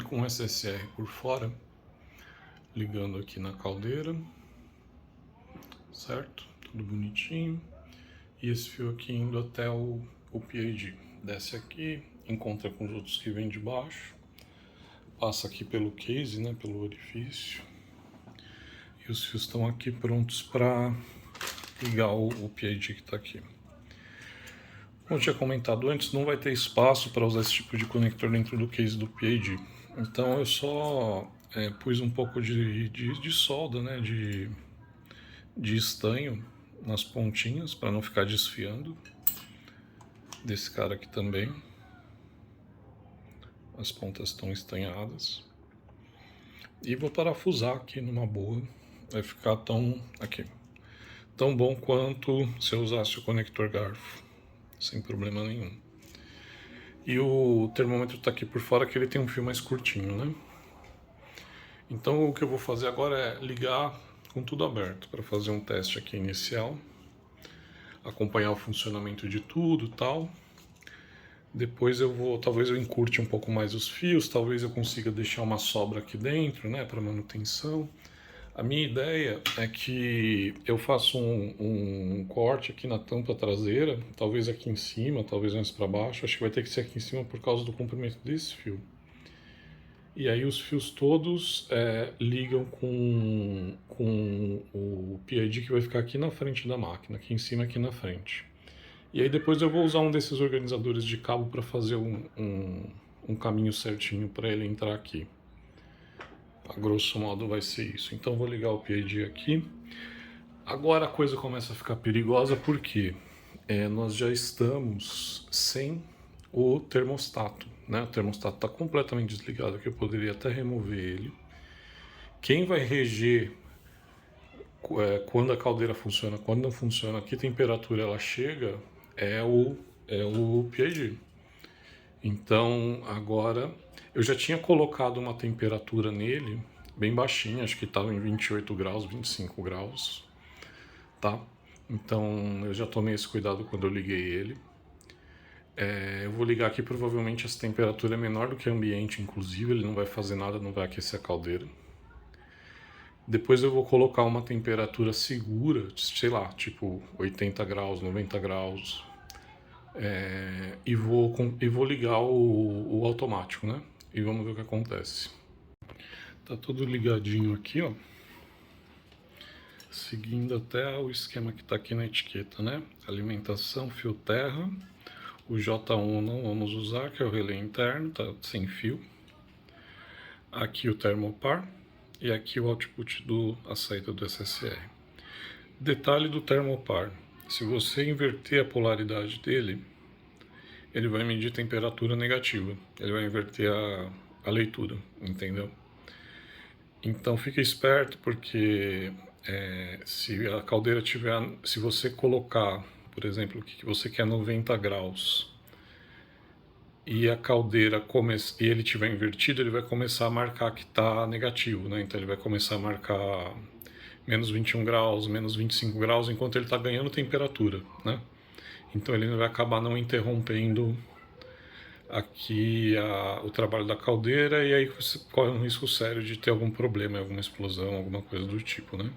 com SSR por fora, ligando aqui na caldeira, certo? Tudo bonitinho. E esse fio aqui indo até o PID. Desce aqui, encontra com os outros que vêm de baixo, passa aqui pelo case, né, pelo orifício. E os fios estão aqui prontos para ligar o PID que está aqui. Como eu tinha comentado antes, não vai ter espaço para usar esse tipo de conector dentro do case do PID. Então eu só pus um pouco de solda, né, de estanho nas pontinhas para não ficar desfiando. Desse cara aqui também. As pontas estão estanhadas. E vou parafusar aqui numa boa. Vai ficar tão bom quanto se eu usasse o conector garfo, sem problema nenhum. E o termômetro está aqui por fora, que ele tem um fio mais curtinho, né? Então o que eu vou fazer agora é ligar com tudo aberto para fazer um teste aqui inicial, acompanhar o funcionamento de tudo e tal. Depois talvez eu encurte um pouco mais os fios, talvez eu consiga deixar uma sobra aqui dentro, né, para manutenção. A minha ideia é que eu faça um corte aqui na tampa traseira, talvez aqui em cima, talvez mais para baixo. Acho que vai ter que ser aqui em cima por causa do comprimento desse fio. E aí os fios todos ligam com o PID que vai ficar aqui na frente da máquina, aqui em cima, aqui na frente. E aí depois eu vou usar um desses organizadores de cabo para fazer um caminho certinho para ele entrar aqui. A grosso modo vai ser isso. Então vou ligar o PID aqui. Agora a coisa começa a ficar perigosa porque nós já estamos sem o termostato, né? O termostato está completamente desligado aqui, eu poderia até remover ele. Quem vai reger quando a caldeira funciona, quando não funciona, que temperatura ela chega, é o PID. Então agora eu já tinha colocado uma temperatura nele bem baixinha, acho que estava em 28 graus, 25 graus, tá? Então eu já tomei esse cuidado quando eu liguei ele. Eu vou ligar aqui, provavelmente essa temperatura é menor do que o ambiente, inclusive, ele não vai fazer nada, não vai aquecer a caldeira. Depois eu vou colocar uma temperatura segura, sei lá, tipo 80 graus, 90 graus, e vou ligar o automático, né? E vamos ver o que acontece. Tá tudo ligadinho aqui, ó. Seguindo até o esquema que tá aqui na etiqueta, né? Alimentação, fio terra. O J1 não vamos usar, que é o relé interno, tá sem fio. Aqui o termopar. E aqui o output a saída do SSR. Detalhe do termopar. Se você inverter a polaridade dele, ele vai medir temperatura negativa. Ele vai inverter a leitura, entendeu? Então fique esperto, porque se a caldeira tiver... Se você colocar, por exemplo, que você quer 90 graus e a caldeira e ele tiver invertido, ele vai começar a marcar que está negativo, né? Então ele vai começar a marcar menos 21 graus, menos 25 graus, enquanto ele está ganhando temperatura, né? Então ele vai acabar não interrompendo aqui o trabalho da caldeira, e aí você corre um risco sério de ter algum problema, alguma explosão, alguma coisa do tipo, né?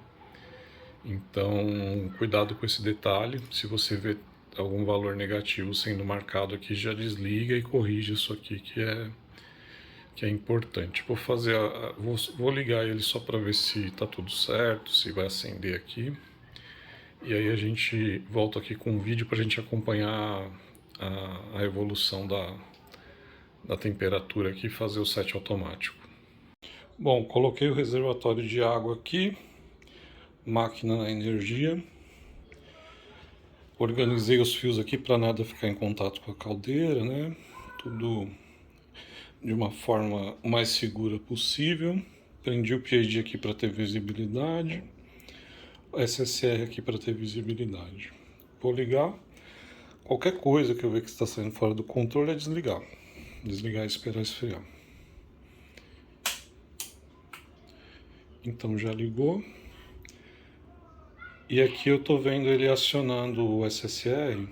Então, cuidado com esse detalhe. Se você vê algum valor negativo sendo marcado aqui, já desliga e corrige isso aqui, que é importante. Vou ligar ele só para ver se está tudo certo, se vai acender aqui. E aí a gente volta aqui com um vídeo para a gente acompanhar a evolução da temperatura aqui e fazer o set automático. Bom, coloquei o reservatório de água aqui, máquina na energia. Organizei os fios aqui para nada ficar em contato com a caldeira, né? Tudo de uma forma mais segura possível. Prendi o PID aqui para ter visibilidade. O SSR aqui para ter visibilidade. Vou ligar. Qualquer coisa que eu ver que está saindo fora do controle é desligar. Desligar e esperar esfriar. Então já ligou. E aqui eu estou vendo ele acionando o SSR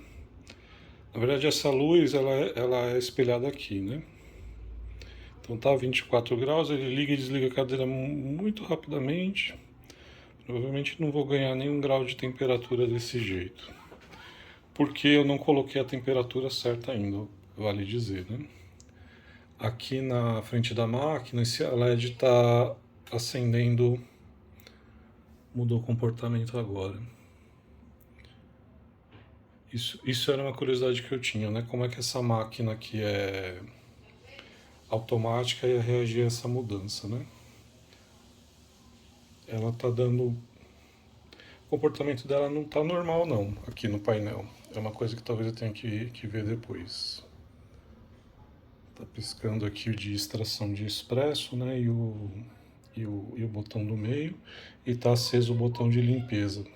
Na verdade, essa luz ela é espelhada aqui, né? Então tá a 24 graus, ele liga e desliga a cadeira muito rapidamente. Provavelmente não vou ganhar nenhum grau de temperatura desse jeito. Porque eu não coloquei a temperatura certa ainda, vale dizer, né? Aqui na frente da máquina, esse LED está acendendo, mudou o comportamento agora. Isso era uma curiosidade que eu tinha, né? Como é que essa máquina que é automática ia reagir a essa mudança, né? Ela tá dando... O comportamento dela não tá normal não, aqui no painel. É uma coisa que talvez eu tenha que ver depois. Tá piscando aqui o de extração de expresso, né? E o botão do meio. E tá aceso o botão de limpeza.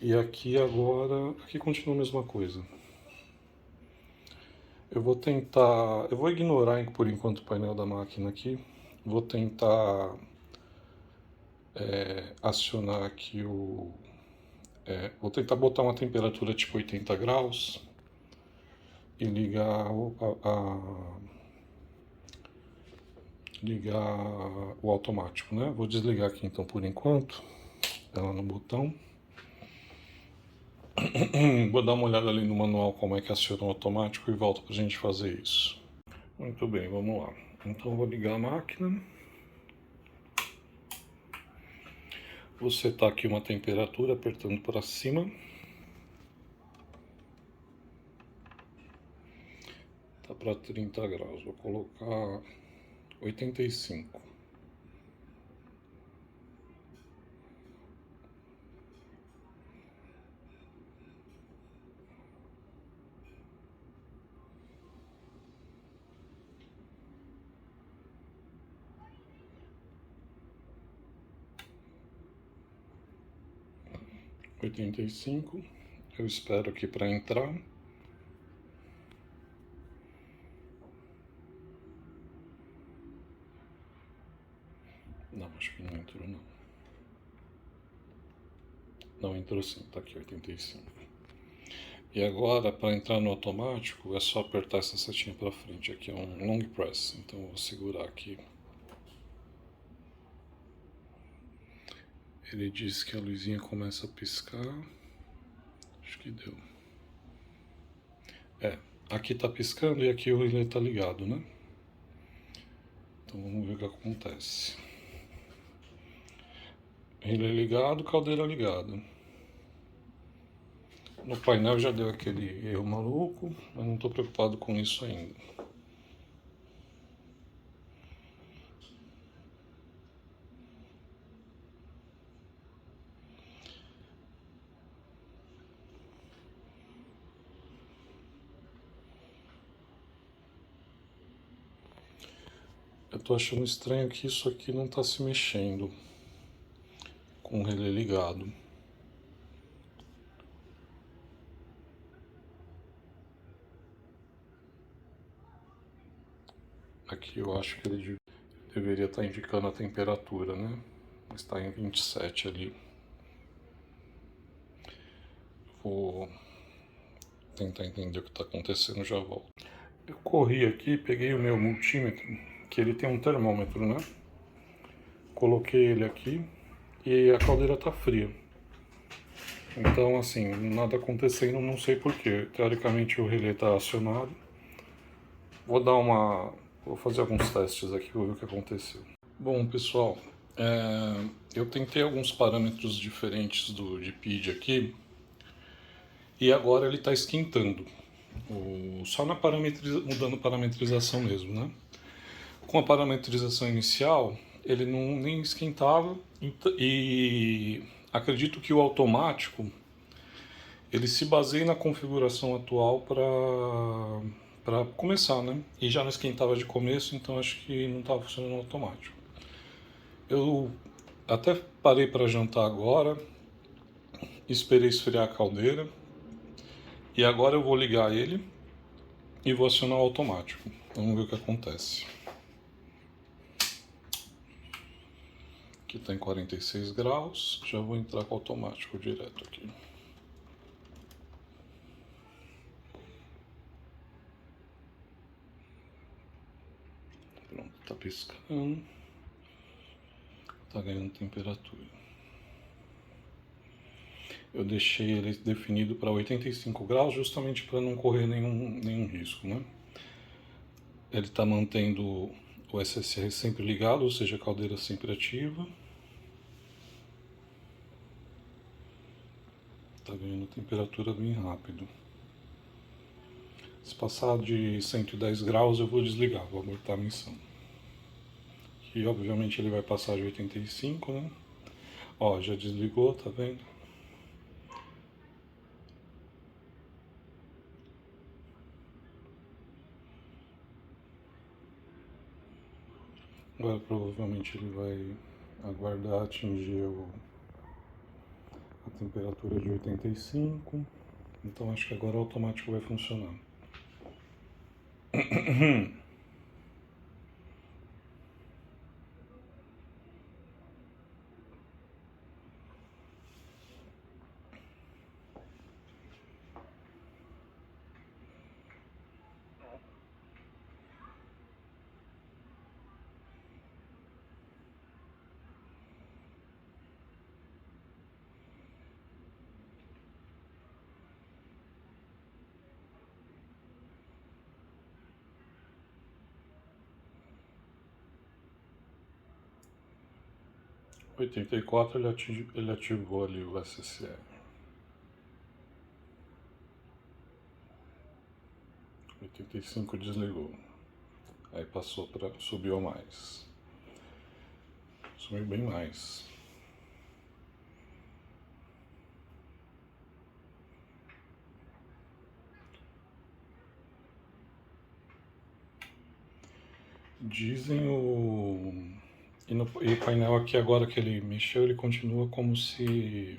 E aqui agora... Aqui continua a mesma coisa. Eu vou tentar... Eu vou ignorar por enquanto o painel da máquina aqui. Vou tentar acionar aqui o... vou tentar botar uma temperatura tipo 80 graus e ligar ligar o automático, né? Vou desligar aqui então por enquanto, ela no botão. Vou dar uma olhada ali no manual como é que aciona o automático e volto pra gente fazer isso. Muito bem, vamos lá. Então vou ligar a máquina. Vou setar aqui uma temperatura apertando para cima. Tá para 30 graus, vou colocar 85. Eu espero aqui para entrar. Não, acho que não entrou não. Não, entrou sim, tá aqui 85. E agora, para entrar no automático, é só apertar essa setinha para frente. Aqui é um long press, então eu vou segurar aqui. Ele diz que a luzinha começa a piscar. Acho que deu. Aqui tá piscando e aqui o relé tá ligado, né? Então vamos ver o que acontece. Relé ligado, caldeira ligada. No painel já deu aquele erro maluco, mas não estou preocupado com isso ainda. Eu estou achando estranho que isso aqui não está se mexendo com o relé ligado. Aqui eu acho que ele deveria estar indicando a temperatura, né? Mas está em 27 ali. Vou tentar entender o que está acontecendo, já volto. Eu corri aqui, peguei o meu multímetro, que ele tem um termômetro, né? Coloquei ele aqui e a caldeira está fria. Então, assim, nada acontecendo, não sei porquê. Teoricamente o relé está acionado. Vou fazer alguns testes aqui, vou ver o que aconteceu. Bom, pessoal, eu tentei alguns parâmetros diferentes de PID aqui e agora ele está esquentando. Só mudando a parametrização mesmo, né? Com a parametrização inicial, ele nem esquentava e acredito que o automático ele se baseia na configuração atual para começar, né? E já não esquentava de começo, então acho que não estava funcionando automático. Eu até parei para jantar agora, esperei esfriar a caldeira e agora eu vou ligar ele e vou acionar o automático. Vamos ver o que acontece. Aqui está em 46 graus, já vou entrar com o automático direto aqui. piscando, tá ganhando temperatura. Eu deixei ele definido para 85 graus justamente para não correr nenhum risco, né? Ele está mantendo o SSR sempre ligado, ou seja, a caldeira sempre ativa. Está ganhando temperatura bem rápido. Se passar de 110 graus eu vou desligar, vou abortar a missão. E obviamente ele vai passar de 85, né? Ó, já desligou, tá vendo? Agora provavelmente ele vai aguardar atingir a temperatura de 85. Então acho que agora o automático vai funcionar. 84 ele ativou ali o SSR. 85 desligou. Aí passou para subiu mais. Subiu bem mais. Dizem e o painel aqui agora que ele mexeu, ele continua como se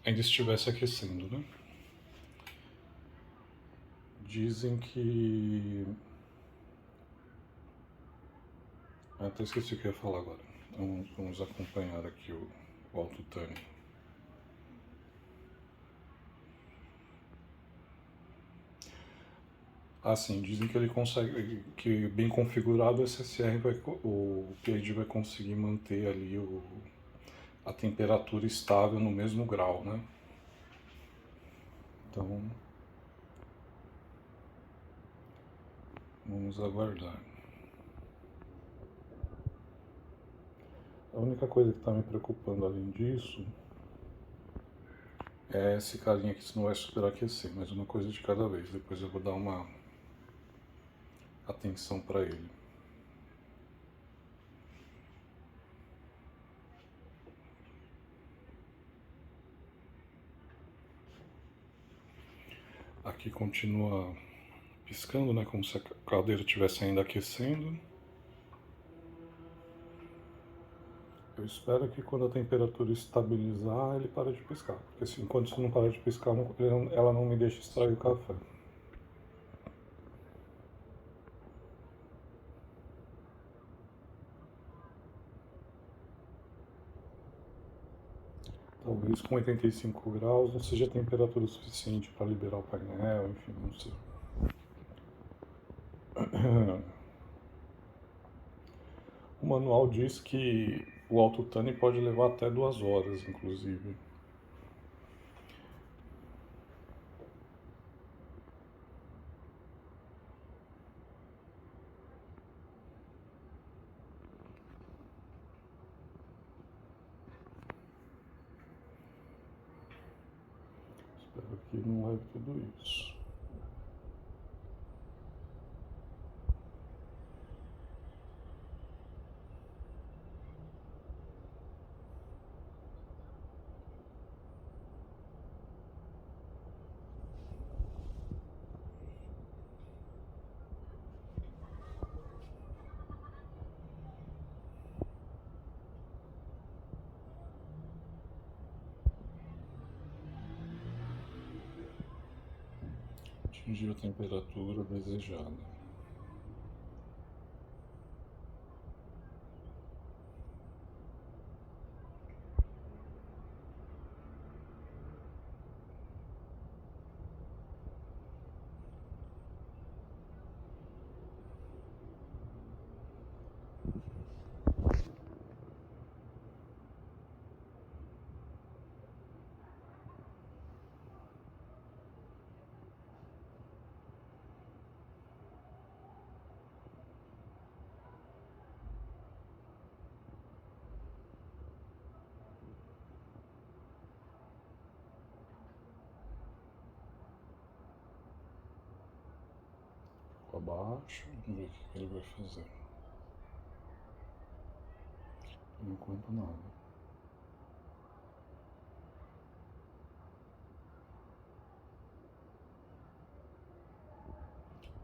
ainda estivesse aquecendo, né? Dizem que... até esqueci o que eu ia falar agora. Vamos acompanhar aqui o AutoTune. Sim, dizem que ele consegue, que bem configurado o SSR, o PID vai conseguir manter ali a temperatura estável no mesmo grau, né? Então, vamos aguardar. A única coisa que está me preocupando além disso é esse carinha aqui, se não vai superaquecer, mas uma coisa de cada vez. Depois eu vou dar uma atenção para ele. Aqui continua piscando, né, como se a caldeira estivesse ainda aquecendo. Eu espero que quando a temperatura estabilizar, ele pare de piscar. Porque se, enquanto isso não parar de piscar, ela não me deixa extrair o café. Talvez com 85 graus não seja temperatura suficiente para liberar o painel, enfim, não sei. O manual diz que o AutoTune pode levar até 2 horas, inclusive. Espero que não leve tudo isso. Atingiu a temperatura desejada. baixo, vamos ver o que ele vai fazer. Por enquanto nada.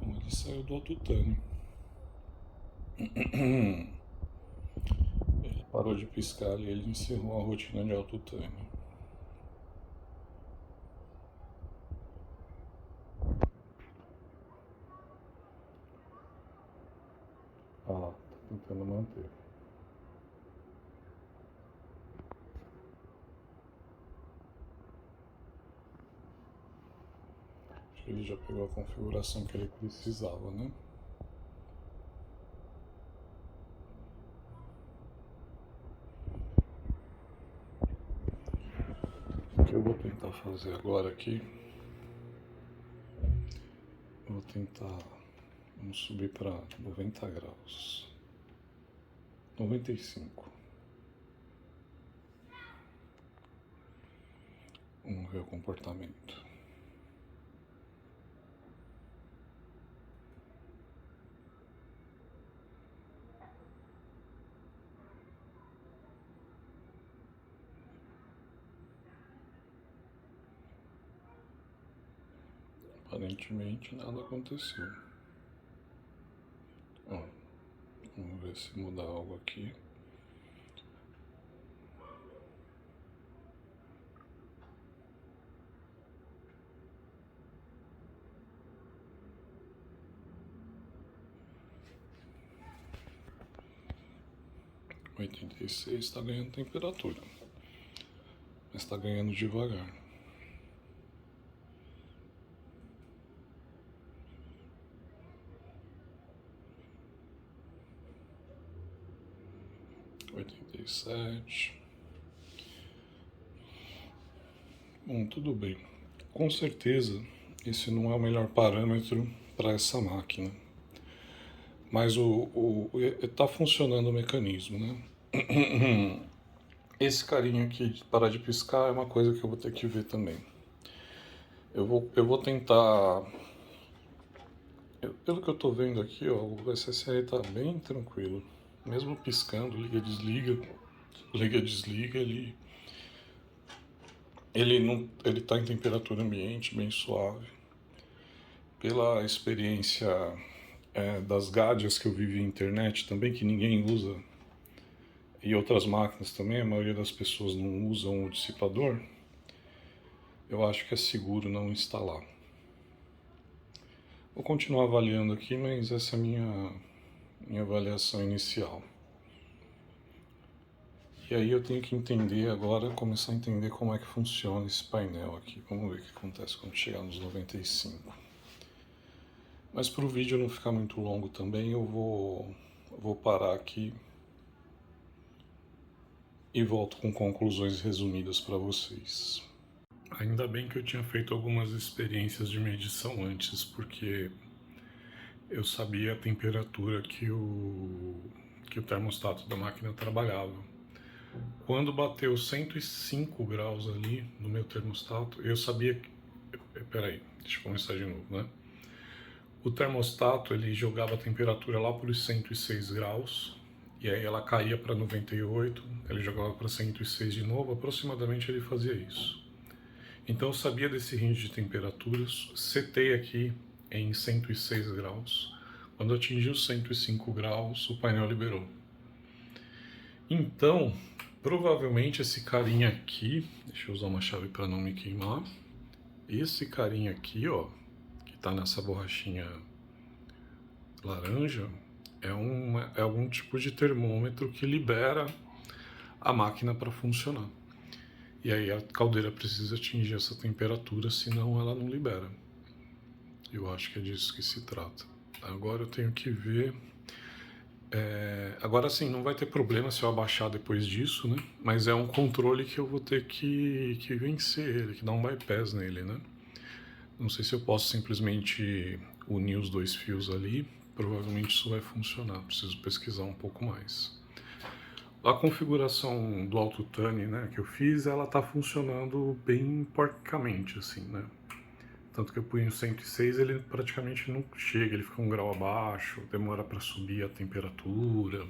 Bom, ele saiu do autotune. Ele parou de piscar e ele encerrou a rotina de autotune. Ah lá, tá tentando manter. Acho que ele já pegou a configuração que ele precisava, né? O que eu vou tentar fazer agora aqui, vou tentar, vamos subir para 90 graus, 95. Vamos ver o comportamento. Aparentemente nada aconteceu. Ó, vamos ver se mudar algo aqui. O 86 está ganhando temperatura, mas está ganhando devagar. Bom, tudo bem. Com certeza, esse não é o melhor parâmetro para essa máquina. Mas tá funcionando o mecanismo, né? Esse carinha aqui de parar de piscar é uma coisa que eu vou ter que ver também. Eu vou tentar... Pelo que eu tô vendo aqui, ó, o SSR tá bem tranquilo. Mesmo piscando, liga, desliga, ele tá em temperatura ambiente, bem suave. Pela experiência das GADIAs que eu vi via internet também, que ninguém usa, e outras máquinas também, a maioria das pessoas não usam o dissipador, eu acho que é seguro não instalar. Vou continuar avaliando aqui, mas essa é a minha avaliação inicial. E aí eu tenho que entender agora, começar a entender como é que funciona esse painel aqui. Vamos ver o que acontece quando chegar nos 95. Mas para o vídeo não ficar muito longo também, eu vou parar aqui e volto com conclusões resumidas para vocês. Ainda bem que eu tinha feito algumas experiências de medição antes, porque eu sabia a temperatura que o termostato da máquina trabalhava. Quando bateu 105 graus ali no meu termostato, eu sabia que... Peraí, deixa eu começar de novo, né? O termostato, ele jogava a temperatura lá por 106 graus, e aí ela caía para 98, ele jogava para 106 de novo, aproximadamente ele fazia isso. Então eu sabia desse range de temperaturas, setei aqui em 106 graus. Quando atingiu 105 graus, o painel liberou. Então, provavelmente esse carinha aqui, deixa eu usar uma chave para não me queimar, esse carinha aqui, ó, que está nessa borrachinha laranja, é algum tipo de termômetro que libera a máquina para funcionar. E aí a caldeira precisa atingir essa temperatura, senão ela não libera. Eu acho que é disso que se trata. Agora eu tenho que ver... Agora sim, não vai ter problema se eu abaixar depois disso, né? Mas é um controle que eu vou ter que vencer ele, que dar um bypass nele, né? Não sei se eu posso simplesmente unir os dois fios ali. Provavelmente isso vai funcionar, preciso pesquisar um pouco mais. A configuração do autotune, né, que eu fiz, ela tá funcionando bem porcamente, assim, né? Tanto que eu punho 106, ele praticamente não chega, ele fica 1 grau abaixo, demora para subir a temperatura.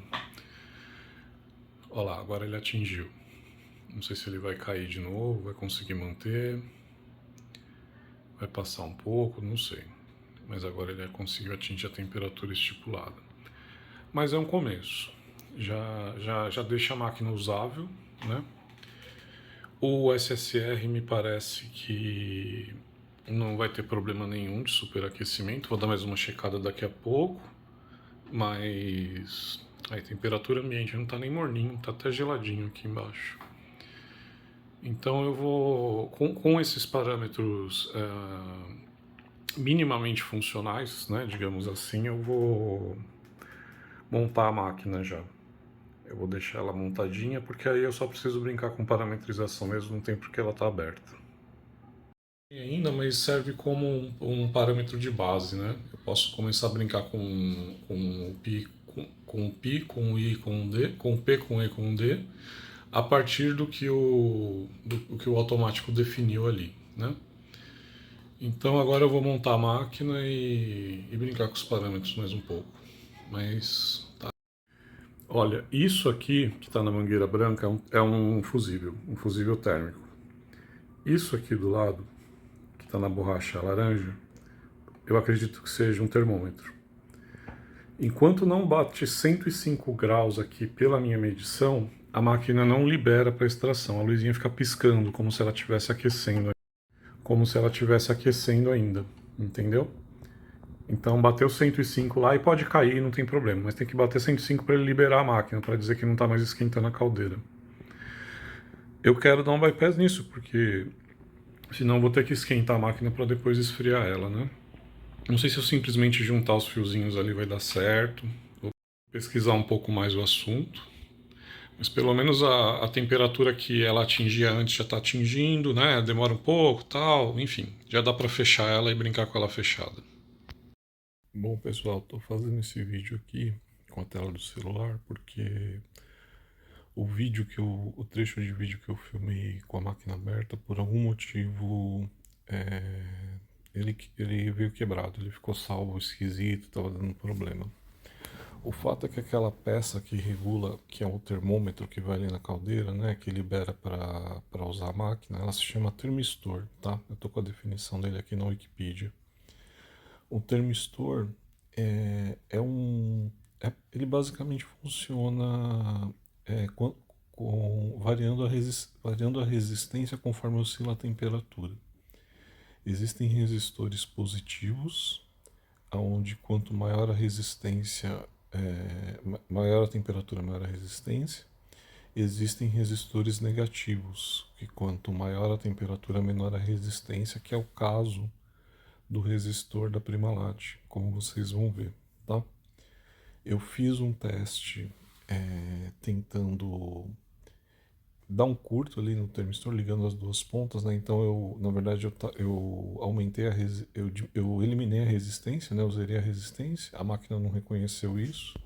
Olha lá, agora ele atingiu. Não sei se ele vai cair de novo, vai conseguir manter, vai passar um pouco, não sei. Mas agora ele conseguiu atingir a temperatura estipulada. Mas é um começo. Já deixa a máquina usável, né? O SSR me parece que não vai ter problema nenhum de superaquecimento. Vou dar mais uma checada daqui a pouco. Mas a temperatura ambiente não está nem morninho, está até geladinho aqui embaixo. Então eu vou, com esses parâmetros minimamente funcionais, né, digamos assim, eu vou montar a máquina já. Eu vou deixar ela montadinha, porque aí eu só preciso brincar com parametrização mesmo, não tem porque ela está aberta. E ainda, mas serve como um parâmetro de base, né? Eu posso começar a brincar com o π, com o π, com o i, com o d, com o p, com o e, com o d, a partir do que o automático definiu ali, né? Então agora eu vou montar a máquina e brincar com os parâmetros mais um pouco. Mas tá. Olha, isso aqui que está na mangueira branca é um fusível térmico. Isso aqui do lado, que está na borracha laranja, eu acredito que seja um termômetro. Enquanto não bate 105 graus aqui pela minha medição, a máquina não libera para extração. A luzinha fica piscando, como se ela estivesse aquecendo. Como se ela estivesse aquecendo ainda, entendeu? Então bateu 105 lá e pode cair, não tem problema, mas tem que bater 105 para ele liberar a máquina, para dizer que não está mais esquentando a caldeira. Eu quero dar um bypass nisso, porque senão eu vou ter que esquentar a máquina para depois esfriar ela, né? Não sei se eu simplesmente juntar os fiozinhos ali vai dar certo. Vou pesquisar um pouco mais o assunto. Mas pelo menos a temperatura que ela atingia antes já está atingindo, né? Demora um pouco, tal, enfim, já dá para fechar ela e brincar com ela fechada. Bom, pessoal, estou fazendo esse vídeo aqui com a tela do celular porque o trecho de vídeo que eu filmei com a máquina aberta, por algum motivo, ele veio quebrado, ele ficou salvo esquisito, estava dando problema. O fato é que aquela peça que regula, que é o termômetro que vai ali na caldeira, né, que libera para usar a máquina, ela se chama termistor, tá? Eu tô com a definição dele aqui na Wikipedia. O termistor ele basicamente funciona variando a resistência conforme oscila a temperatura. Existem resistores positivos, onde quanto maior a resistência, maior a temperatura, maior a resistência. Existem resistores negativos, que quanto maior a temperatura, menor a resistência, que é o caso do resistor da Primalate, como vocês vão ver, tá? Eu fiz um teste tentando dar um curto ali no termistor, ligando as duas pontas, né? Então na verdade, eu aumentei eu eliminei a resistência, né? Eu zerei a resistência, a máquina não reconheceu isso.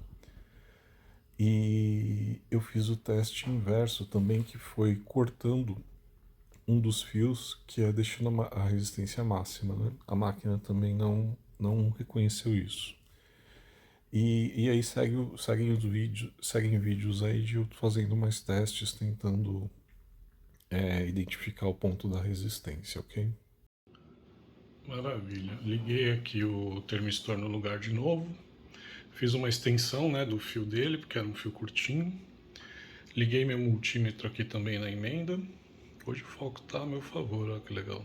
E eu fiz o teste inverso também, que foi cortando um dos fios, que é deixando a resistência máxima, né? A máquina também não reconheceu isso. E aí seguem vídeos aí de eu fazendo mais testes, tentando identificar o ponto da resistência, ok? Maravilha. Liguei aqui o termistor no lugar de novo. Fiz uma extensão, né, do fio dele, porque era um fio curtinho. Liguei meu multímetro aqui também na emenda. Hoje o foco está a meu favor, olha que legal.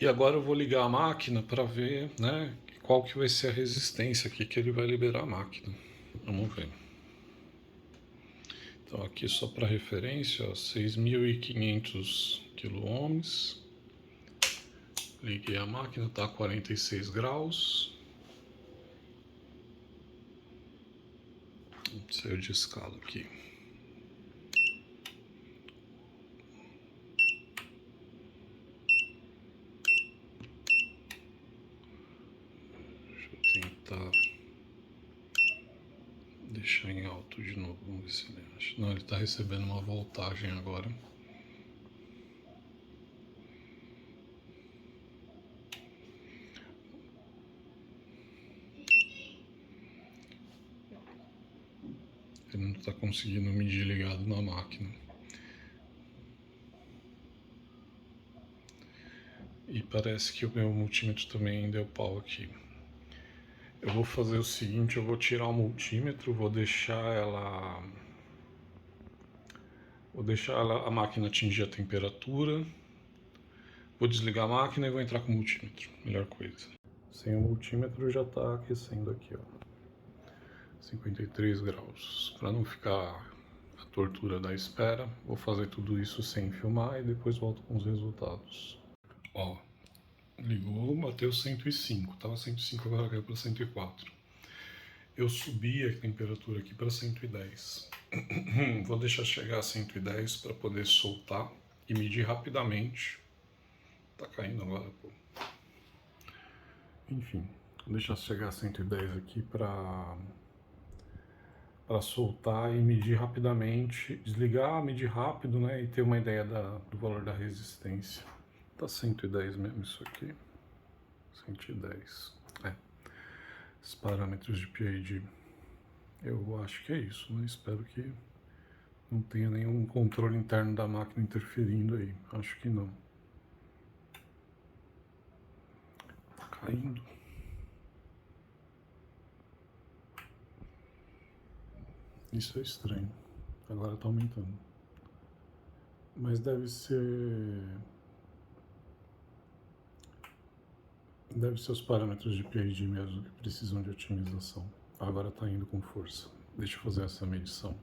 E agora eu vou ligar a máquina para ver, né, qual que vai ser a resistência aqui que ele vai liberar a máquina. Vamos ver. Então aqui só para referência, 6.500 kΩ. Liguei a máquina, está a 46 graus. Saiu de escala aqui. Deixa eu tentar deixar em alto de novo, vamos ver se ele acha. Não, ele está recebendo uma voltagem agora. Ele não está conseguindo medir ligado na máquina. E parece que o meu multímetro também deu pau aqui. Eu vou fazer o seguinte, eu vou tirar o multímetro, vou deixar a máquina atingir a temperatura. Vou desligar a máquina e vou entrar com o multímetro. Melhor coisa. Sem o multímetro já está aquecendo aqui, ó. 53 graus. Para não ficar a tortura da espera, vou fazer tudo isso sem filmar e depois volto com os resultados. Ó, ligou, bateu 105. Tava 105, agora caiu para 104. Eu subi a temperatura aqui para 110. Vou deixar chegar a 110 para poder soltar e medir rapidamente. Tá caindo agora, pô. Enfim, vou deixar chegar a 110 aqui para soltar e medir rapidamente, desligar, medir rápido, né, e ter uma ideia do valor da resistência. Tá 110 mesmo isso aqui. 110. Os parâmetros de PID. Eu acho que é isso, né? Espero que não tenha nenhum controle interno da máquina interferindo aí. Acho que não. Tá caindo. Isso é estranho. Agora tá aumentando. Mas deve ser os parâmetros de PID mesmo que precisam de otimização. Agora tá indo com força. Deixa eu fazer essa medição.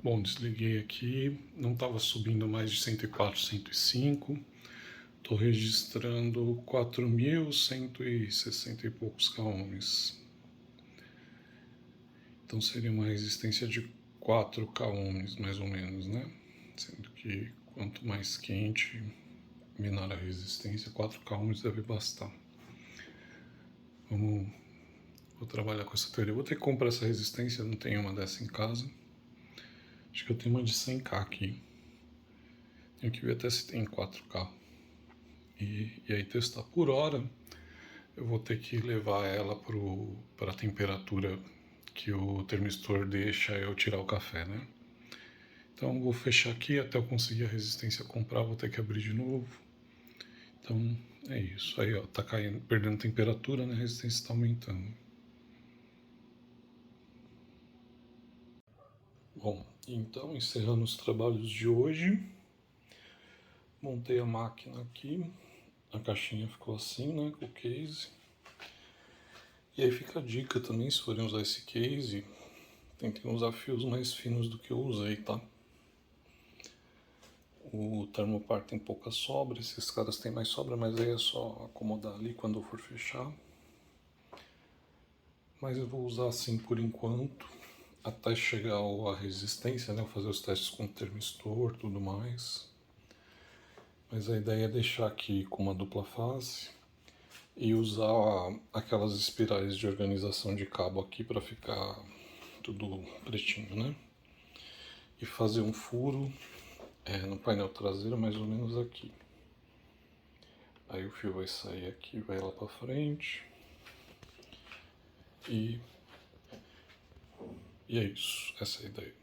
Bom, desliguei aqui, não estava subindo mais de 104, 105. Estou registrando 4.160 e poucos kOhms. Então seria uma resistência de 4 kOhms, mais ou menos, né? Sendo que quanto mais quente, menor a resistência. 4 kOhms deve bastar. Vou trabalhar com essa teoria. Vou ter que comprar essa resistência, não tenho uma dessa em casa. Acho que eu tenho uma de 100K aqui. Tenho que ver até se tem 4K. E aí testar. Por hora, eu vou ter que levar ela para a temperatura que o termistor deixa eu tirar o café, né? Então vou fechar aqui até eu conseguir a resistência comprar, vou ter que abrir de novo. Então é isso. Aí ó, tá caindo, perdendo temperatura, né? A resistência está aumentando. Bom, então encerrando os trabalhos de hoje, montei a máquina aqui, a caixinha ficou assim, né, com o case. E aí fica a dica também, se forem usar esse case, tentem usar fios mais finos do que eu usei, tá? O Thermopar tem pouca sobra, esses caras têm mais sobra, mas aí é só acomodar ali quando eu for fechar. Mas eu vou usar assim por enquanto, até chegar a resistência, né? Fazer os testes com o termistor e tudo mais. Mas a ideia é deixar aqui com uma dupla face e usar aquelas espirais de organização de cabo aqui para ficar tudo pretinho, né? E fazer um furo no painel traseiro, mais ou menos aqui. Aí o fio vai sair aqui, vai lá para frente. E é isso, essa é a ideia.